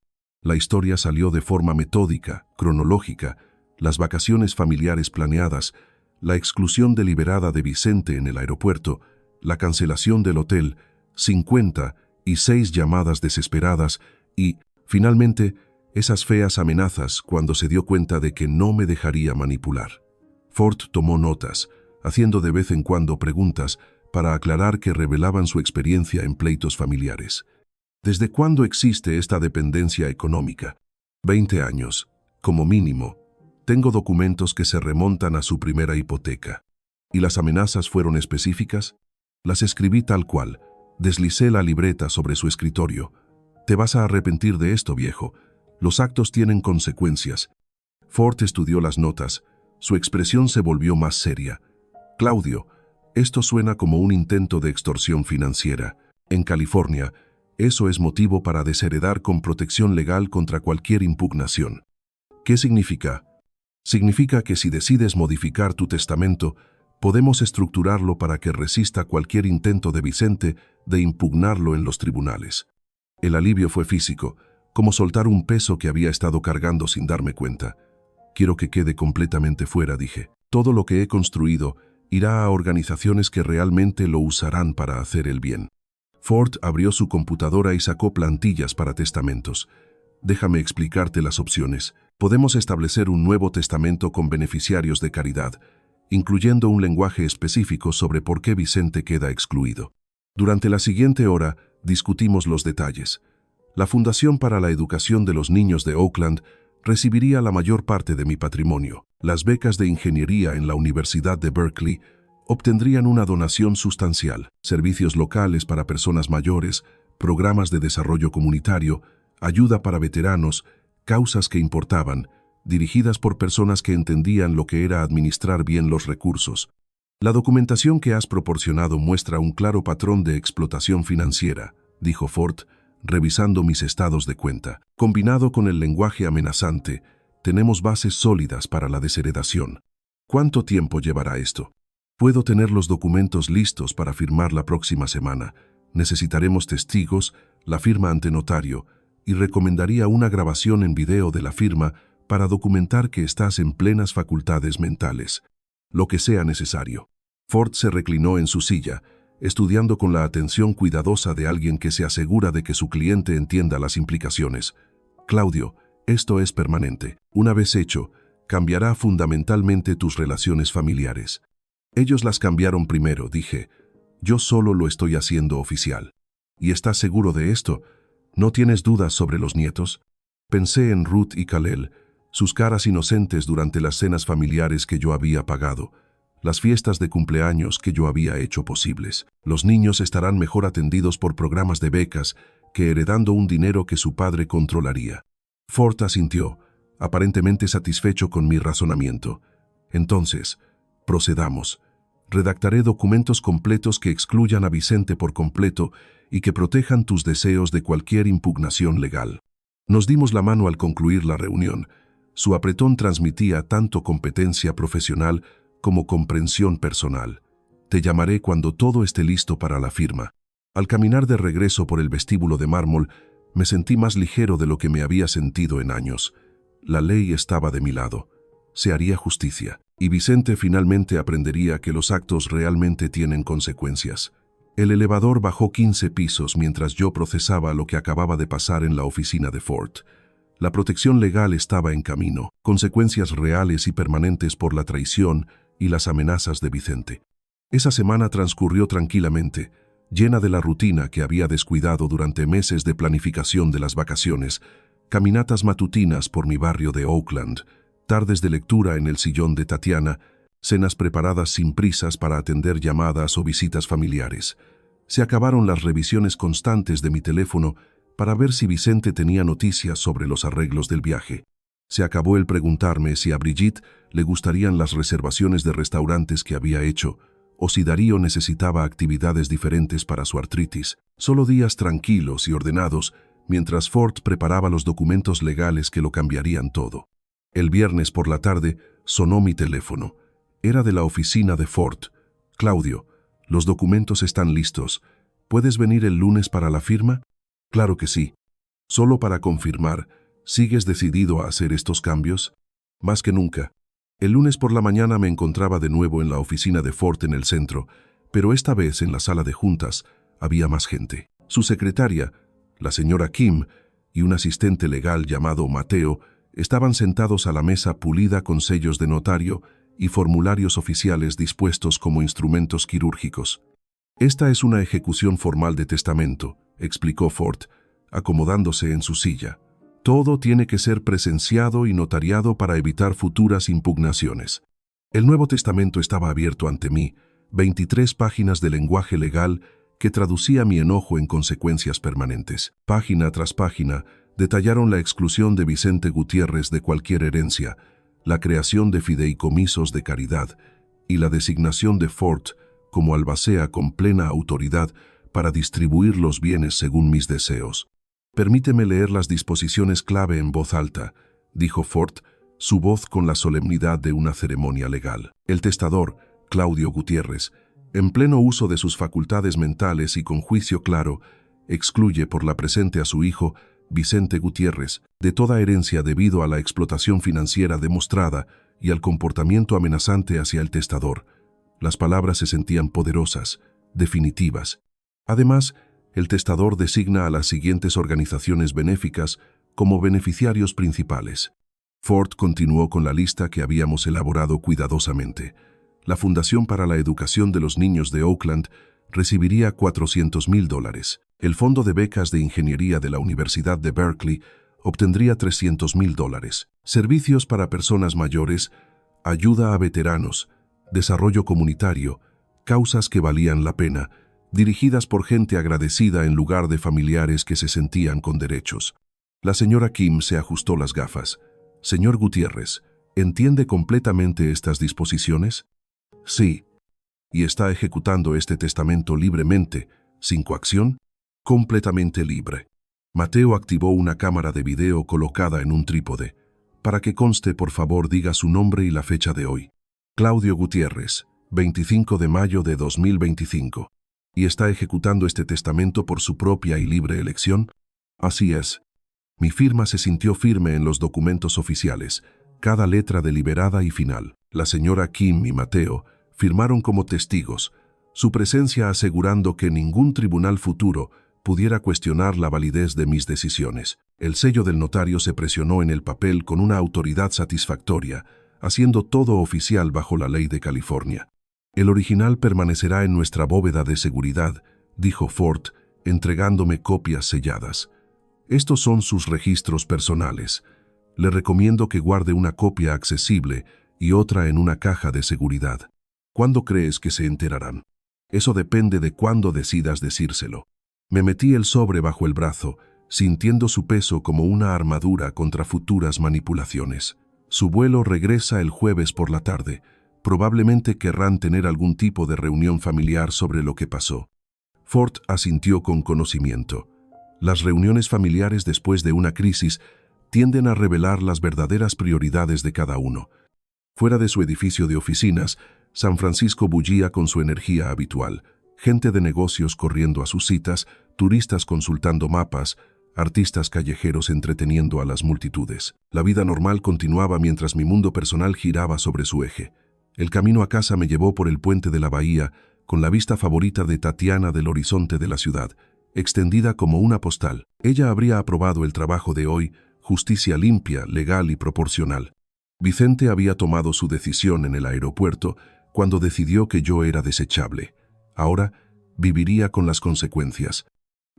La historia salió de forma metódica, cronológica, las vacaciones familiares planeadas, la exclusión deliberada de Vicente en el aeropuerto, la cancelación del hotel, 56 llamadas desesperadas y, finalmente, esas feas amenazas cuando se dio cuenta de que no me dejaría manipular. Ford tomó notas, haciendo de vez en cuando preguntas, para aclarar que revelaban su experiencia en pleitos familiares. ¿Desde cuándo existe esta dependencia económica? 20 años, como mínimo. Tengo documentos que se remontan a su primera hipoteca. ¿Y las amenazas fueron específicas? Las escribí tal cual. Deslicé la libreta sobre su escritorio. Te vas a arrepentir de esto, viejo. Los actos tienen consecuencias. Ford estudió las notas. Su expresión se volvió más seria. Claudio, esto suena como un intento de extorsión financiera. En California, eso es motivo para desheredar con protección legal contra cualquier impugnación. ¿Qué significa? Significa que si decides modificar tu testamento, podemos estructurarlo para que resista cualquier intento de Vicente de impugnarlo en los tribunales. El alivio fue físico, como soltar un peso que había estado cargando sin darme cuenta. Quiero que quede completamente fuera, dije. Todo lo que he construido irá a organizaciones que realmente lo usarán para hacer el bien. Ford abrió su computadora y sacó plantillas para testamentos. Déjame explicarte las opciones. Podemos establecer un nuevo testamento con beneficiarios de caridad, incluyendo un lenguaje específico sobre por qué Vicente queda excluido. Durante la siguiente hora, discutimos los detalles. La Fundación para la Educación de los Niños de Oakland recibiría la mayor parte de mi patrimonio. Las becas de ingeniería en la Universidad de Berkeley obtendrían una donación sustancial. Servicios locales para personas mayores, programas de desarrollo comunitario, ayuda para veteranos, causas que importaban, dirigidas por personas que entendían lo que era administrar bien los recursos. La documentación que has proporcionado muestra un claro patrón de explotación financiera, dijo Ford, revisando mis estados de cuenta. Combinado con el lenguaje amenazante, tenemos bases sólidas para la desheredación. ¿Cuánto tiempo llevará esto? Puedo tener los documentos listos para firmar la próxima semana. Necesitaremos testigos, la firma ante notario, y recomendaría una grabación en video de la firma para documentar que estás en plenas facultades mentales. Lo que sea necesario. Ford se reclinó en su silla, estudiando con la atención cuidadosa de alguien que se asegura de que su cliente entienda las implicaciones. Claudio, esto es permanente. Una vez hecho, cambiará fundamentalmente tus relaciones familiares. Ellos las cambiaron primero, dije. Yo solo lo estoy haciendo oficial. ¿Y estás seguro de esto? ¿No tienes dudas sobre los nietos? Pensé en Ruth y Kalel, sus caras inocentes durante las cenas familiares que yo había pagado, las fiestas de cumpleaños que yo había hecho posibles. Los niños estarán mejor atendidos por programas de becas que heredando un dinero que su padre controlaría. Ford asintió, aparentemente satisfecho con mi razonamiento. Entonces, procedamos. Redactaré documentos completos que excluyan a Vicente por completo y que protejan tus deseos de cualquier impugnación legal. Nos dimos la mano al concluir la reunión. Su apretón transmitía tanto competencia profesional como comprensión personal. Te llamaré cuando todo esté listo para la firma. Al caminar de regreso por el vestíbulo de mármol, me sentí más ligero de lo que me había sentido en años. La ley estaba de mi lado. Se haría justicia, y Vicente finalmente aprendería que los actos realmente tienen consecuencias. El elevador bajó 15 pisos mientras yo procesaba lo que acababa de pasar en la oficina de Ford. La protección legal estaba en camino, consecuencias reales y permanentes por la traición y las amenazas de Vicente. Esa semana transcurrió tranquilamente, llena de la rutina que había descuidado durante meses de planificación de las vacaciones, caminatas matutinas por mi barrio de Oakland, tardes de lectura en el sillón de Tatiana, cenas preparadas sin prisas para atender llamadas o visitas familiares. Se acabaron las revisiones constantes de mi teléfono para ver si Vicente tenía noticias sobre los arreglos del viaje. Se acabó el preguntarme si a Brigitte le gustarían las reservaciones de restaurantes que había hecho, o si Darío necesitaba actividades diferentes para su artritis. Solo días tranquilos y ordenados, mientras Ford preparaba los documentos legales que lo cambiarían todo. El viernes por la tarde sonó mi teléfono. Era de la oficina de Ford. Claudio, los documentos están listos. ¿Puedes venir el lunes para la firma? Claro que sí. Solo para confirmar, ¿sigues decidido a hacer estos cambios? Más que nunca. El lunes por la mañana me encontraba de nuevo en la oficina de Ford en el centro, pero esta vez en la sala de juntas había más gente. Su secretaria, la señora Kim, y un asistente legal llamado Mateo estaban sentados a la mesa pulida con sellos de notario y formularios oficiales dispuestos como instrumentos quirúrgicos. Esta es una ejecución formal de testamento, explicó Ford, acomodándose en su silla. Todo tiene que ser presenciado y notariado para evitar futuras impugnaciones. El Nuevo Testamento estaba abierto ante mí, 23 páginas de lenguaje legal que traducía mi enojo en consecuencias permanentes. Página tras página, detallaron la exclusión de Vicente Gutiérrez de cualquier herencia, la creación de fideicomisos de caridad y la designación de Ford como albacea con plena autoridad para distribuir los bienes según mis deseos. «Permíteme leer las disposiciones clave en voz alta», dijo Ford, su voz con la solemnidad de una ceremonia legal. El testador, Claudio Gutiérrez, en pleno uso de sus facultades mentales y con juicio claro, excluye por la presente a su hijo, Vicente Gutiérrez, de toda herencia debido a la explotación financiera demostrada y al comportamiento amenazante hacia el testador. Las palabras se sentían poderosas, definitivas. Además, el testador designa a las siguientes organizaciones benéficas como beneficiarios principales. Ford continuó con la lista que habíamos elaborado cuidadosamente. La Fundación para la Educación de los Niños de Oakland recibiría $400,000. El Fondo de Becas de Ingeniería de la Universidad de Berkeley obtendría $300,000. Servicios para personas mayores, ayuda a veteranos, desarrollo comunitario, causas que valían la pena, dirigidas por gente agradecida en lugar de familiares que se sentían con derechos. La señora Kim se ajustó las gafas. «Señor Gutiérrez, ¿entiende completamente estas disposiciones?» «Sí». «¿Y está ejecutando este testamento libremente, sin coacción?» «Completamente libre». Mateo activó una cámara de video colocada en un trípode. «Para que conste, por favor, diga su nombre y la fecha de hoy». «Claudio Gutiérrez, 25 de mayo de 2025. ¿Y está ejecutando este testamento por su propia y libre elección?» «Así es». Mi firma se sintió firme en los documentos oficiales, cada letra deliberada y final. La señora Kim y Mateo firmaron como testigos, su presencia asegurando que ningún tribunal futuro pudiera cuestionar la validez de mis decisiones. El sello del notario se presionó en el papel con una autoridad satisfactoria, haciendo todo oficial bajo la ley de California. «El original permanecerá en nuestra bóveda de seguridad», dijo Ford, entregándome copias selladas. «Estos son sus registros personales. Le recomiendo que guarde una copia accesible y otra en una caja de seguridad. ¿Cuándo crees que se enterarán? Eso depende de cuándo decidas decírselo». Me metí el sobre bajo el brazo, sintiendo su peso como una armadura contra futuras manipulaciones. Su vuelo regresa el jueves por la tarde. Probablemente querrán tener algún tipo de reunión familiar sobre lo que pasó. Ford asintió con conocimiento. Las reuniones familiares después de una crisis tienden a revelar las verdaderas prioridades de cada uno. Fuera de su edificio de oficinas, San Francisco bullía con su energía habitual. Gente de negocios corriendo a sus citas, turistas consultando mapas, artistas callejeros entreteniendo a las multitudes. La vida normal continuaba mientras mi mundo personal giraba sobre su eje. El camino a casa me llevó por el puente de la bahía, con la vista favorita de Tatiana del horizonte de la ciudad, extendida como una postal. Ella habría aprobado el trabajo de hoy, justicia limpia, legal y proporcional. Vicente había tomado su decisión en el aeropuerto cuando decidió que yo era desechable. Ahora viviría con las consecuencias.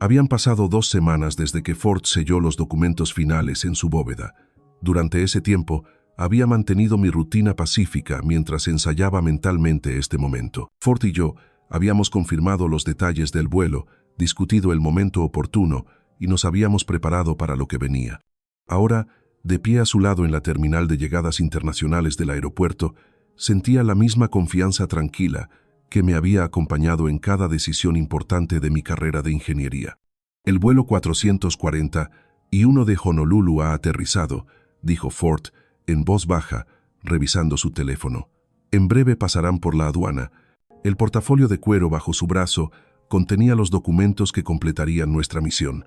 Habían pasado 2 semanas desde que Ford selló los documentos finales en su bóveda. Durante ese tiempo, había mantenido mi rutina pacífica mientras ensayaba mentalmente este momento. Ford y yo habíamos confirmado los detalles del vuelo, discutido el momento oportuno y nos habíamos preparado para lo que venía. Ahora, de pie a su lado en la terminal de llegadas internacionales del aeropuerto, sentía la misma confianza tranquila que me había acompañado en cada decisión importante de mi carrera de ingeniería. «El vuelo 441 de Honolulu ha aterrizado», dijo Ford, en voz baja, revisando su teléfono. «En breve pasarán por la aduana». El portafolio de cuero bajo su brazo contenía los documentos que completarían nuestra misión.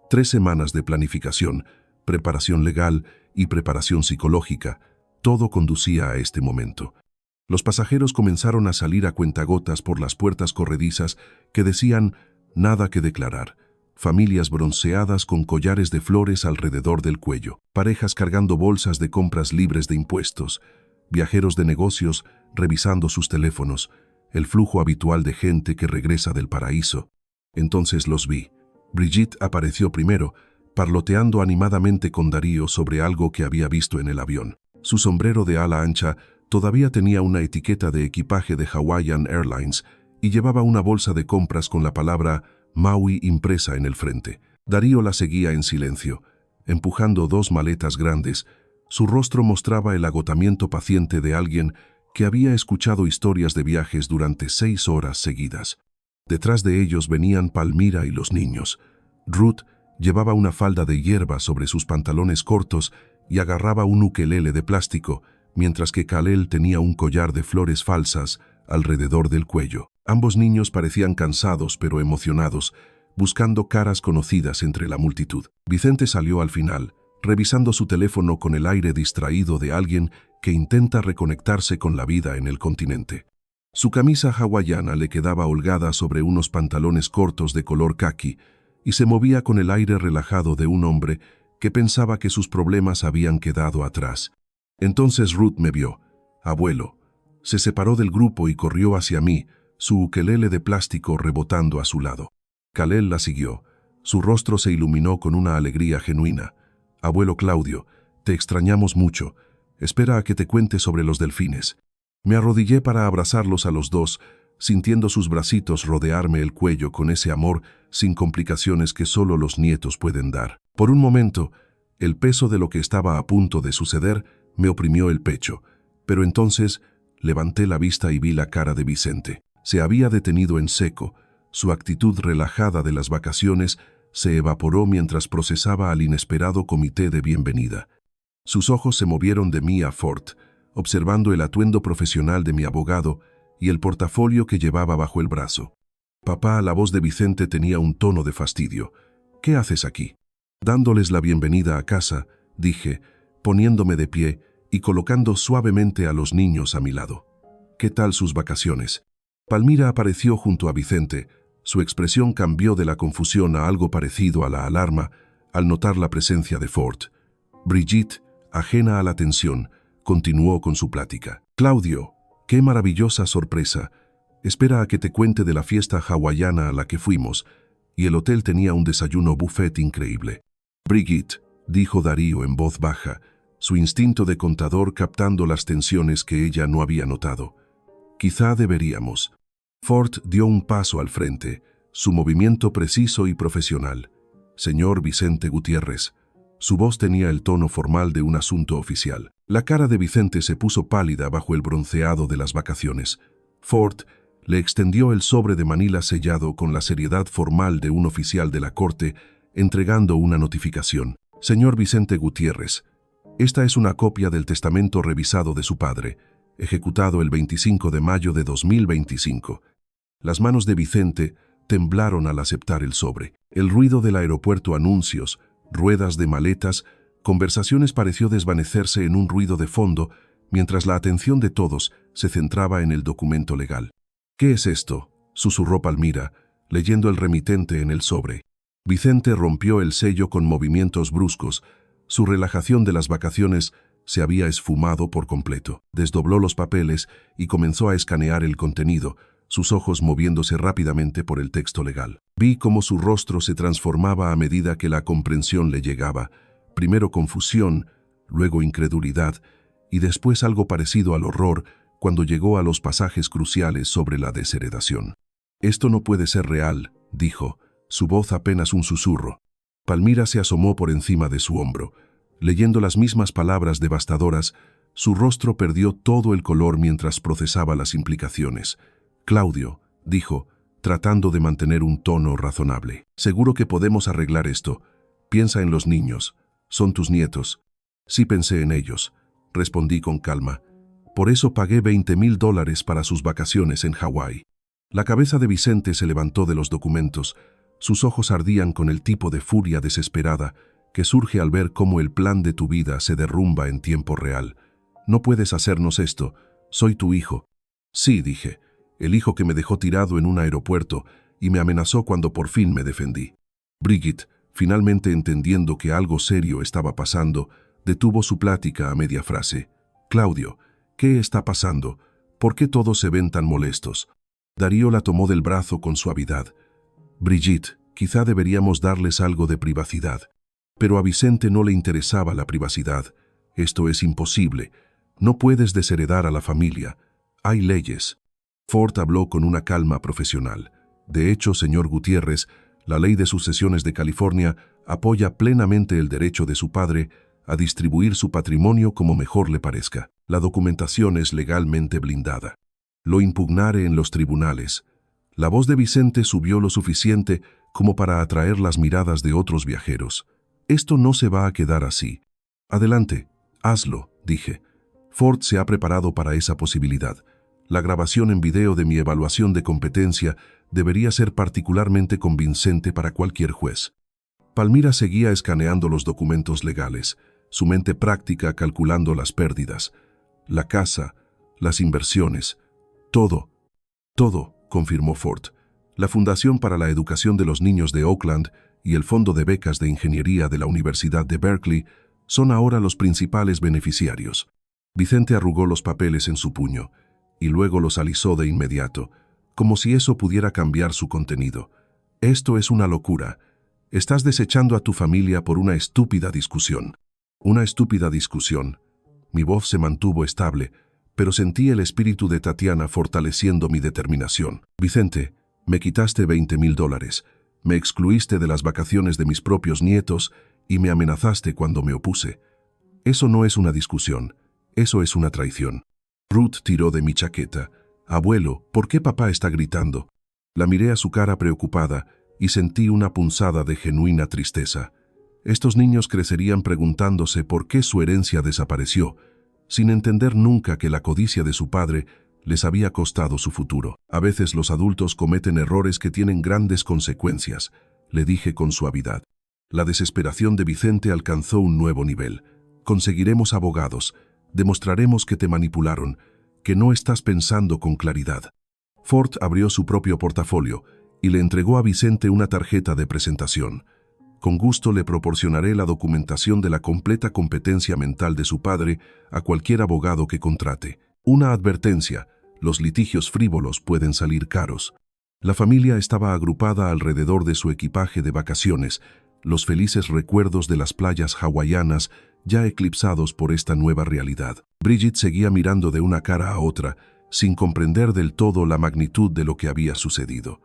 3 semanas de planificación, preparación legal y preparación psicológica. Todo conducía a este momento. Los pasajeros comenzaron a salir a cuentagotas por las puertas corredizas que decían «nada que declarar». Familias bronceadas con collares de flores alrededor del cuello, parejas cargando bolsas de compras libres de impuestos, viajeros de negocios revisando sus teléfonos, el flujo habitual de gente que regresa del paraíso. Entonces los vi. Brigitte apareció primero, parloteando animadamente con Darío sobre algo que había visto en el avión. Su sombrero de ala ancha todavía tenía una etiqueta de equipaje de Hawaiian Airlines y llevaba una bolsa de compras con la palabra Maui impresa en el frente. Darío la seguía en silencio, empujando 2 maletas grandes. Su rostro mostraba el agotamiento paciente de alguien que había escuchado historias de viajes durante 6 horas seguidas. Detrás de ellos venían Palmira y los niños. Ruth llevaba una falda de hierba sobre sus pantalones cortos y agarraba un ukelele de plástico, mientras que Kalel tenía un collar de flores falsas alrededor del cuello. Ambos niños parecían cansados pero emocionados, buscando caras conocidas entre la multitud. Vicente salió al final, revisando su teléfono con el aire distraído de alguien que intenta reconectarse con la vida en el continente. Su camisa hawaiana le quedaba holgada sobre unos pantalones cortos de color caqui y se movía con el aire relajado de un hombre que pensaba que sus problemas habían quedado atrás. Entonces Ruth me vio. «Abuelo». Se separó del grupo y corrió hacia mí, su ukelele de plástico rebotando a su lado. Kalel la siguió. Su rostro se iluminó con una alegría genuina. «Abuelo Claudio, te extrañamos mucho. Espera a que te cuente sobre los delfines». Me arrodillé para abrazarlos a los dos, sintiendo sus bracitos rodearme el cuello con ese amor sin complicaciones que solo los nietos pueden dar. Por un momento, el peso de lo que estaba a punto de suceder me oprimió el pecho, pero entonces levanté la vista y vi la cara de Vicente. Se había detenido en seco. Su actitud relajada de las vacaciones se evaporó mientras procesaba al inesperado comité de bienvenida. Sus ojos se movieron de mí a Fort, observando el atuendo profesional de mi abogado y el portafolio que llevaba bajo el brazo. «Papá», la voz de Vicente tenía un tono de fastidio. «¿Qué haces aquí?» Dándoles la bienvenida a casa, dije, poniéndome de pie y colocando suavemente a los niños a mi lado. «¿Qué tal sus vacaciones?» Palmira apareció junto a Vicente. Su expresión cambió de la confusión a algo parecido a la alarma al notar la presencia de Fort. Brigitte, ajena a la tensión, continuó con su plática. «Claudio, qué maravillosa sorpresa. Espera a que te cuente de la fiesta hawaiana a la que fuimos, y el hotel tenía un desayuno buffet increíble». «Brigitte», dijo Darío en voz baja, su instinto de contador captando las tensiones que ella no había notado. «Quizá deberíamos». Fort dio un paso al frente, su movimiento preciso y profesional. «Señor Vicente Gutiérrez». Su voz tenía el tono formal de un asunto oficial. La cara de Vicente se puso pálida bajo el bronceado de las vacaciones. Fort le extendió el sobre de Manila sellado con la seriedad formal de un oficial de la corte, entregando una notificación. «Señor Vicente Gutiérrez, esta es una copia del testamento revisado de su padre, ejecutado el 25 de mayo de 2025. Las manos de Vicente temblaron al aceptar el sobre. El ruido del aeropuerto, anuncios, ruedas de maletas, conversaciones pareció desvanecerse en un ruido de fondo, mientras la atención de todos se centraba en el documento legal. «¿Qué es esto?», susurró Palmira, leyendo el remitente en el sobre. Vicente rompió el sello con movimientos bruscos. Su relajación de las vacaciones se había esfumado por completo. Desdobló los papeles y comenzó a escanear el contenido, sus ojos moviéndose rápidamente por el texto legal. Vi cómo su rostro se transformaba a medida que la comprensión le llegaba, primero confusión, luego incredulidad, y después algo parecido al horror cuando llegó a los pasajes cruciales sobre la desheredación. «Esto no puede ser real», dijo, su voz apenas un susurro. Palmira se asomó por encima de su hombro. Leyendo las mismas palabras devastadoras, su rostro perdió todo el color mientras procesaba las implicaciones. «Claudio», dijo, tratando de mantener un tono razonable. «Seguro que podemos arreglar esto. Piensa en los niños. Son tus nietos». «Sí pensé en ellos», respondí con calma. «Por eso pagué $20,000 para sus vacaciones en Hawái». La cabeza de Vicente se levantó de los documentos. Sus ojos ardían con el tipo de furia desesperada que surge al ver cómo el plan de tu vida se derrumba en tiempo real. «No puedes hacernos esto. Soy tu hijo». «Sí», dije, «el hijo que me dejó tirado en un aeropuerto y me amenazó cuando por fin me defendí». Brigitte, finalmente entendiendo que algo serio estaba pasando, detuvo su plática a media frase. «Claudio, ¿qué está pasando? ¿Por qué todos se ven tan molestos?» Darío la tomó del brazo con suavidad. Brigitte, quizá deberíamos darles algo de privacidad. Pero a Vicente no le interesaba la privacidad. Esto es imposible. No puedes desheredar a la familia. Hay leyes. Ford habló con una calma profesional. De hecho, señor Gutiérrez, la ley de sucesiones de California apoya plenamente el derecho de su padre a distribuir su patrimonio como mejor le parezca. La documentación es legalmente blindada. Lo impugnaré en los tribunales. La voz de Vicente subió lo suficiente como para atraer las miradas de otros viajeros. Esto no se va a quedar así. Adelante, hazlo, dije. Ford se ha preparado para esa posibilidad. La grabación en video de mi evaluación de competencia debería ser particularmente convincente para cualquier juez. Palmira seguía escaneando los documentos legales, su mente práctica calculando las pérdidas, la casa, las inversiones, todo, confirmó Ford. La Fundación para la Educación de los Niños de Oakland y el Fondo de Becas de Ingeniería de la Universidad de Berkeley son ahora los principales beneficiarios. Vicente arrugó los papeles en su puño y luego los alisó de inmediato, como si eso pudiera cambiar su contenido. Esto es una locura. Estás desechando a tu familia por una estúpida discusión. Una estúpida discusión. Mi voz se mantuvo estable, pero sentí el espíritu de Tatiana fortaleciendo mi determinación. Vicente, me quitaste $20,000, me excluiste de las vacaciones de mis propios nietos y me amenazaste cuando me opuse. Eso no es una discusión, eso es una traición. Ruth tiró de mi chaqueta. Abuelo, ¿por qué papá está gritando? La miré a su cara preocupada y sentí una punzada de genuina tristeza. Estos niños crecerían preguntándose por qué su herencia desapareció, sin entender nunca que la codicia de su padre les había costado su futuro. A veces los adultos cometen errores que tienen grandes consecuencias, le dije con suavidad. La desesperación de Vicente alcanzó un nuevo nivel. Conseguiremos abogados, demostraremos que te manipularon, que no estás pensando con claridad. Ford abrió su propio portafolio y le entregó a Vicente una tarjeta de presentación. Con gusto le proporcionaré la documentación de la completa competencia mental de su padre a cualquier abogado que contrate. Una advertencia, los litigios frívolos pueden salir caros. La familia estaba agrupada alrededor de su equipaje de vacaciones, los felices recuerdos de las playas hawaianas ya eclipsados por esta nueva realidad. Brigitte seguía mirando de una cara a otra, sin comprender del todo la magnitud de lo que había sucedido.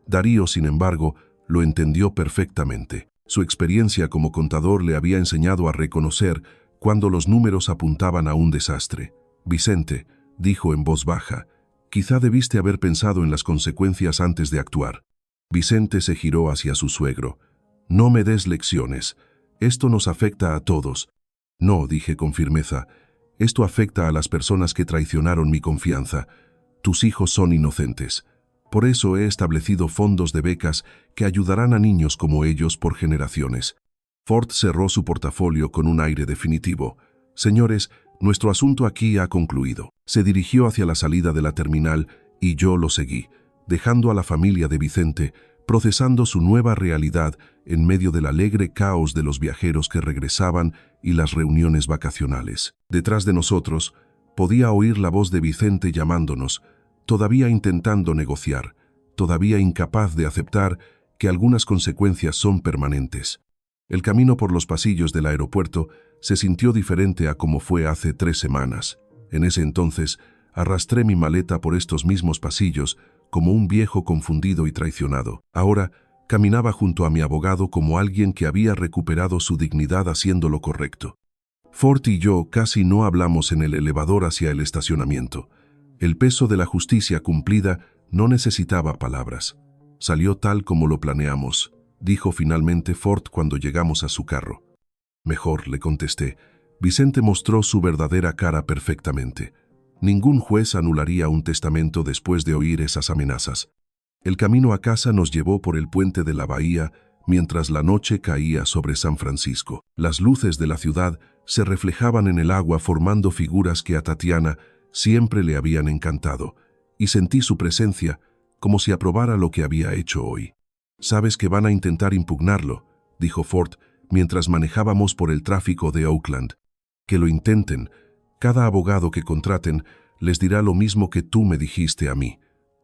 Darío, sin embargo, lo entendió perfectamente. Su experiencia como contador le había enseñado a reconocer cuando los números apuntaban a un desastre. Vicente, dijo en voz baja, quizá debiste haber pensado en las consecuencias antes de actuar. Vicente se giró hacia su suegro. No me des lecciones. Esto nos afecta a todos. No, dije con firmeza. Esto afecta a las personas que traicionaron mi confianza. Tus hijos son inocentes. Por eso he establecido fondos de becas que ayudarán a niños como ellos por generaciones. Ford cerró su portafolio con un aire definitivo. Señores, nuestro asunto aquí ha concluido. Se dirigió hacia la salida de la terminal y yo lo seguí, dejando a la familia de Vicente procesando su nueva realidad en medio del alegre caos de los viajeros que regresaban y las reuniones vacacionales. Detrás de nosotros, podía oír la voz de Vicente llamándonos, todavía intentando negociar, todavía incapaz de aceptar que algunas consecuencias son permanentes. El camino por los pasillos del aeropuerto se sintió diferente a como fue hace 3 semanas. En ese entonces, arrastré mi maleta por estos mismos pasillos como un viejo confundido y traicionado. Ahora, caminaba junto a mi abogado como alguien que había recuperado su dignidad haciendo lo correcto. Ford y yo casi no hablamos en el elevador hacia el estacionamiento. El peso de la justicia cumplida no necesitaba palabras. Salió tal como lo planeamos, dijo finalmente Ford cuando llegamos a su carro. Mejor, le contesté. Vicente mostró su verdadera cara perfectamente. Ningún juez anularía un testamento después de oír esas amenazas. El camino a casa nos llevó por el puente de la bahía mientras la noche caía sobre San Francisco. Las luces de la ciudad se reflejaban en el agua formando figuras que a Tatiana siempre le habían encantado, y sentí su presencia como si aprobara lo que había hecho hoy. «Sabes que van a intentar impugnarlo», dijo Ford mientras manejábamos por el tráfico de Oakland. «Que lo intenten. Cada abogado que contraten les dirá lo mismo que tú me dijiste a mí.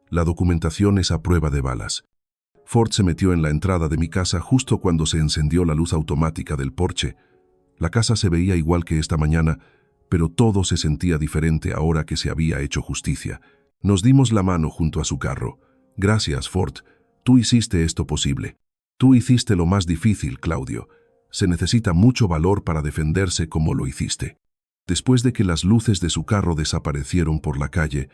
La documentación es a prueba de balas. Ford se metió en la entrada de mi casa justo cuando se encendió la luz automática del porche. La casa se veía igual que esta mañana, pero todo se sentía diferente ahora que se había hecho justicia. Nos dimos la mano junto a su carro. Gracias, Ford. Tú hiciste esto posible. Tú hiciste lo más difícil, Claudio. Se necesita mucho valor para defenderse como lo hiciste. Después de que las luces de su carro desaparecieron por la calle,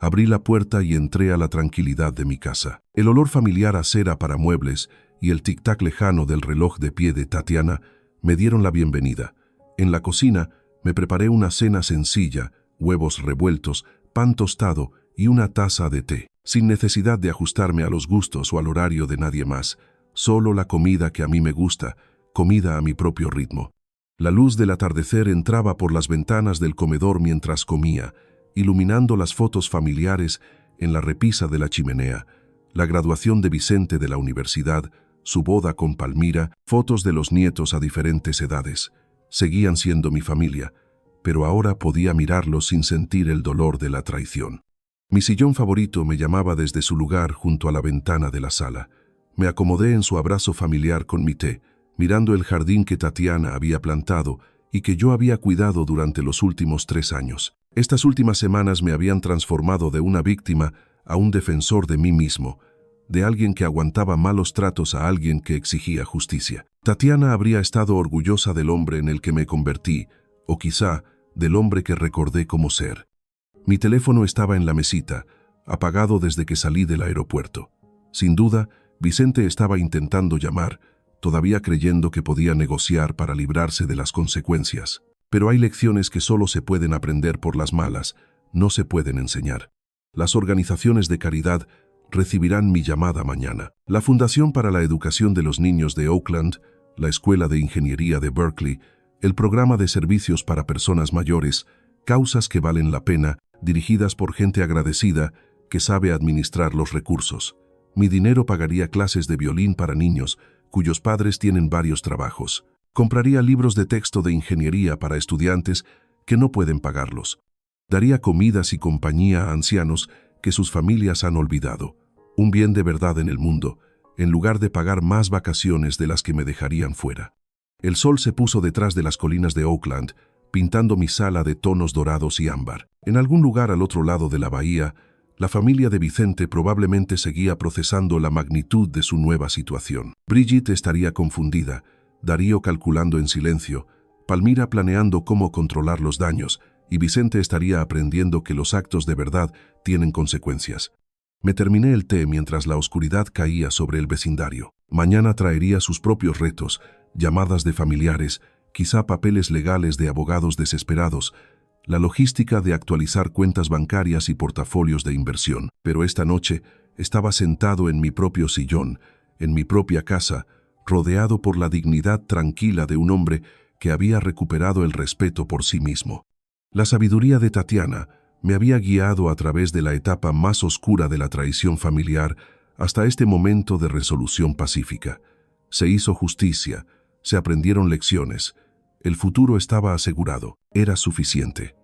abrí la puerta y entré a la tranquilidad de mi casa. El olor familiar a cera para muebles y el tic-tac lejano del reloj de pie de Tatiana me dieron la bienvenida. En la cocina me preparé una cena sencilla, huevos revueltos, pan tostado y una taza de té, sin necesidad de ajustarme a los gustos o al horario de nadie más, solo la comida que a mí me gusta, comida a mi propio ritmo. La luz del atardecer entraba por las ventanas del comedor mientras comía, iluminando las fotos familiares en la repisa de la chimenea, la graduación de Vicente de la universidad, su boda con Palmira, fotos de los nietos a diferentes edades. Seguían siendo mi familia, pero ahora podía mirarlos sin sentir el dolor de la traición. Mi sillón favorito me llamaba desde su lugar junto a la ventana de la sala. Me acomodé en su abrazo familiar con mi té, mirando el jardín que Tatiana había plantado y que yo había cuidado durante los últimos 3 años. Estas últimas semanas me habían transformado de una víctima a un defensor de mí mismo, de alguien que aguantaba malos tratos a alguien que exigía justicia. Tatiana habría estado orgullosa del hombre en el que me convertí, o quizá del hombre que recordé como ser. Mi teléfono estaba en la mesita, apagado desde que salí del aeropuerto. Sin duda, Vicente estaba intentando llamar, todavía creyendo que podía negociar para librarse de las consecuencias. Pero hay lecciones que solo se pueden aprender por las malas, no se pueden enseñar. Las organizaciones de caridad recibirán mi llamada mañana. La Fundación para la Educación de los Niños de Oakland, la Escuela de Ingeniería de Berkeley, el Programa de Servicios para Personas Mayores, causas que valen la pena, dirigidas por gente agradecida que sabe administrar los recursos. Mi dinero pagaría clases de violín para niños cuyos padres tienen varios trabajos. Compraría libros de texto de ingeniería para estudiantes que no pueden pagarlos. Daría comidas y compañía a ancianos que sus familias han olvidado. Un bien de verdad en el mundo, en lugar de pagar más vacaciones de las que me dejarían fuera. El sol se puso detrás de las colinas de Oakland, pintando mi sala de tonos dorados y ámbar. En algún lugar al otro lado de la bahía, la familia de Vicente probablemente seguía procesando la magnitud de su nueva situación. Brigitte estaría confundida, Darío calculando en silencio, Palmira planeando cómo controlar los daños, y Vicente estaría aprendiendo que los actos de verdad tienen consecuencias. Me terminé el té mientras la oscuridad caía sobre el vecindario. Mañana traería sus propios retos, llamadas de familiares, quizá papeles legales de abogados desesperados, la logística de actualizar cuentas bancarias y portafolios de inversión. Pero esta noche estaba sentado en mi propio sillón, en mi propia casa, rodeado por la dignidad tranquila de un hombre que había recuperado el respeto por sí mismo. La sabiduría de Tatiana me había guiado a través de la etapa más oscura de la traición familiar hasta este momento de resolución pacífica. Se hizo justicia, se aprendieron lecciones. El futuro estaba asegurado, era suficiente,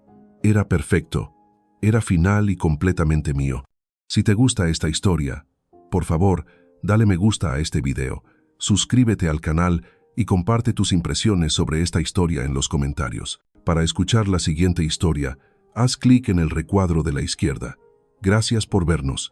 era perfecto, era final y completamente mío. Si te gusta esta historia, por favor, dale me gusta a este video, suscríbete al canal y comparte tus impresiones sobre esta historia en los comentarios. Para escuchar la siguiente historia, haz clic en el recuadro de la izquierda. Gracias por vernos.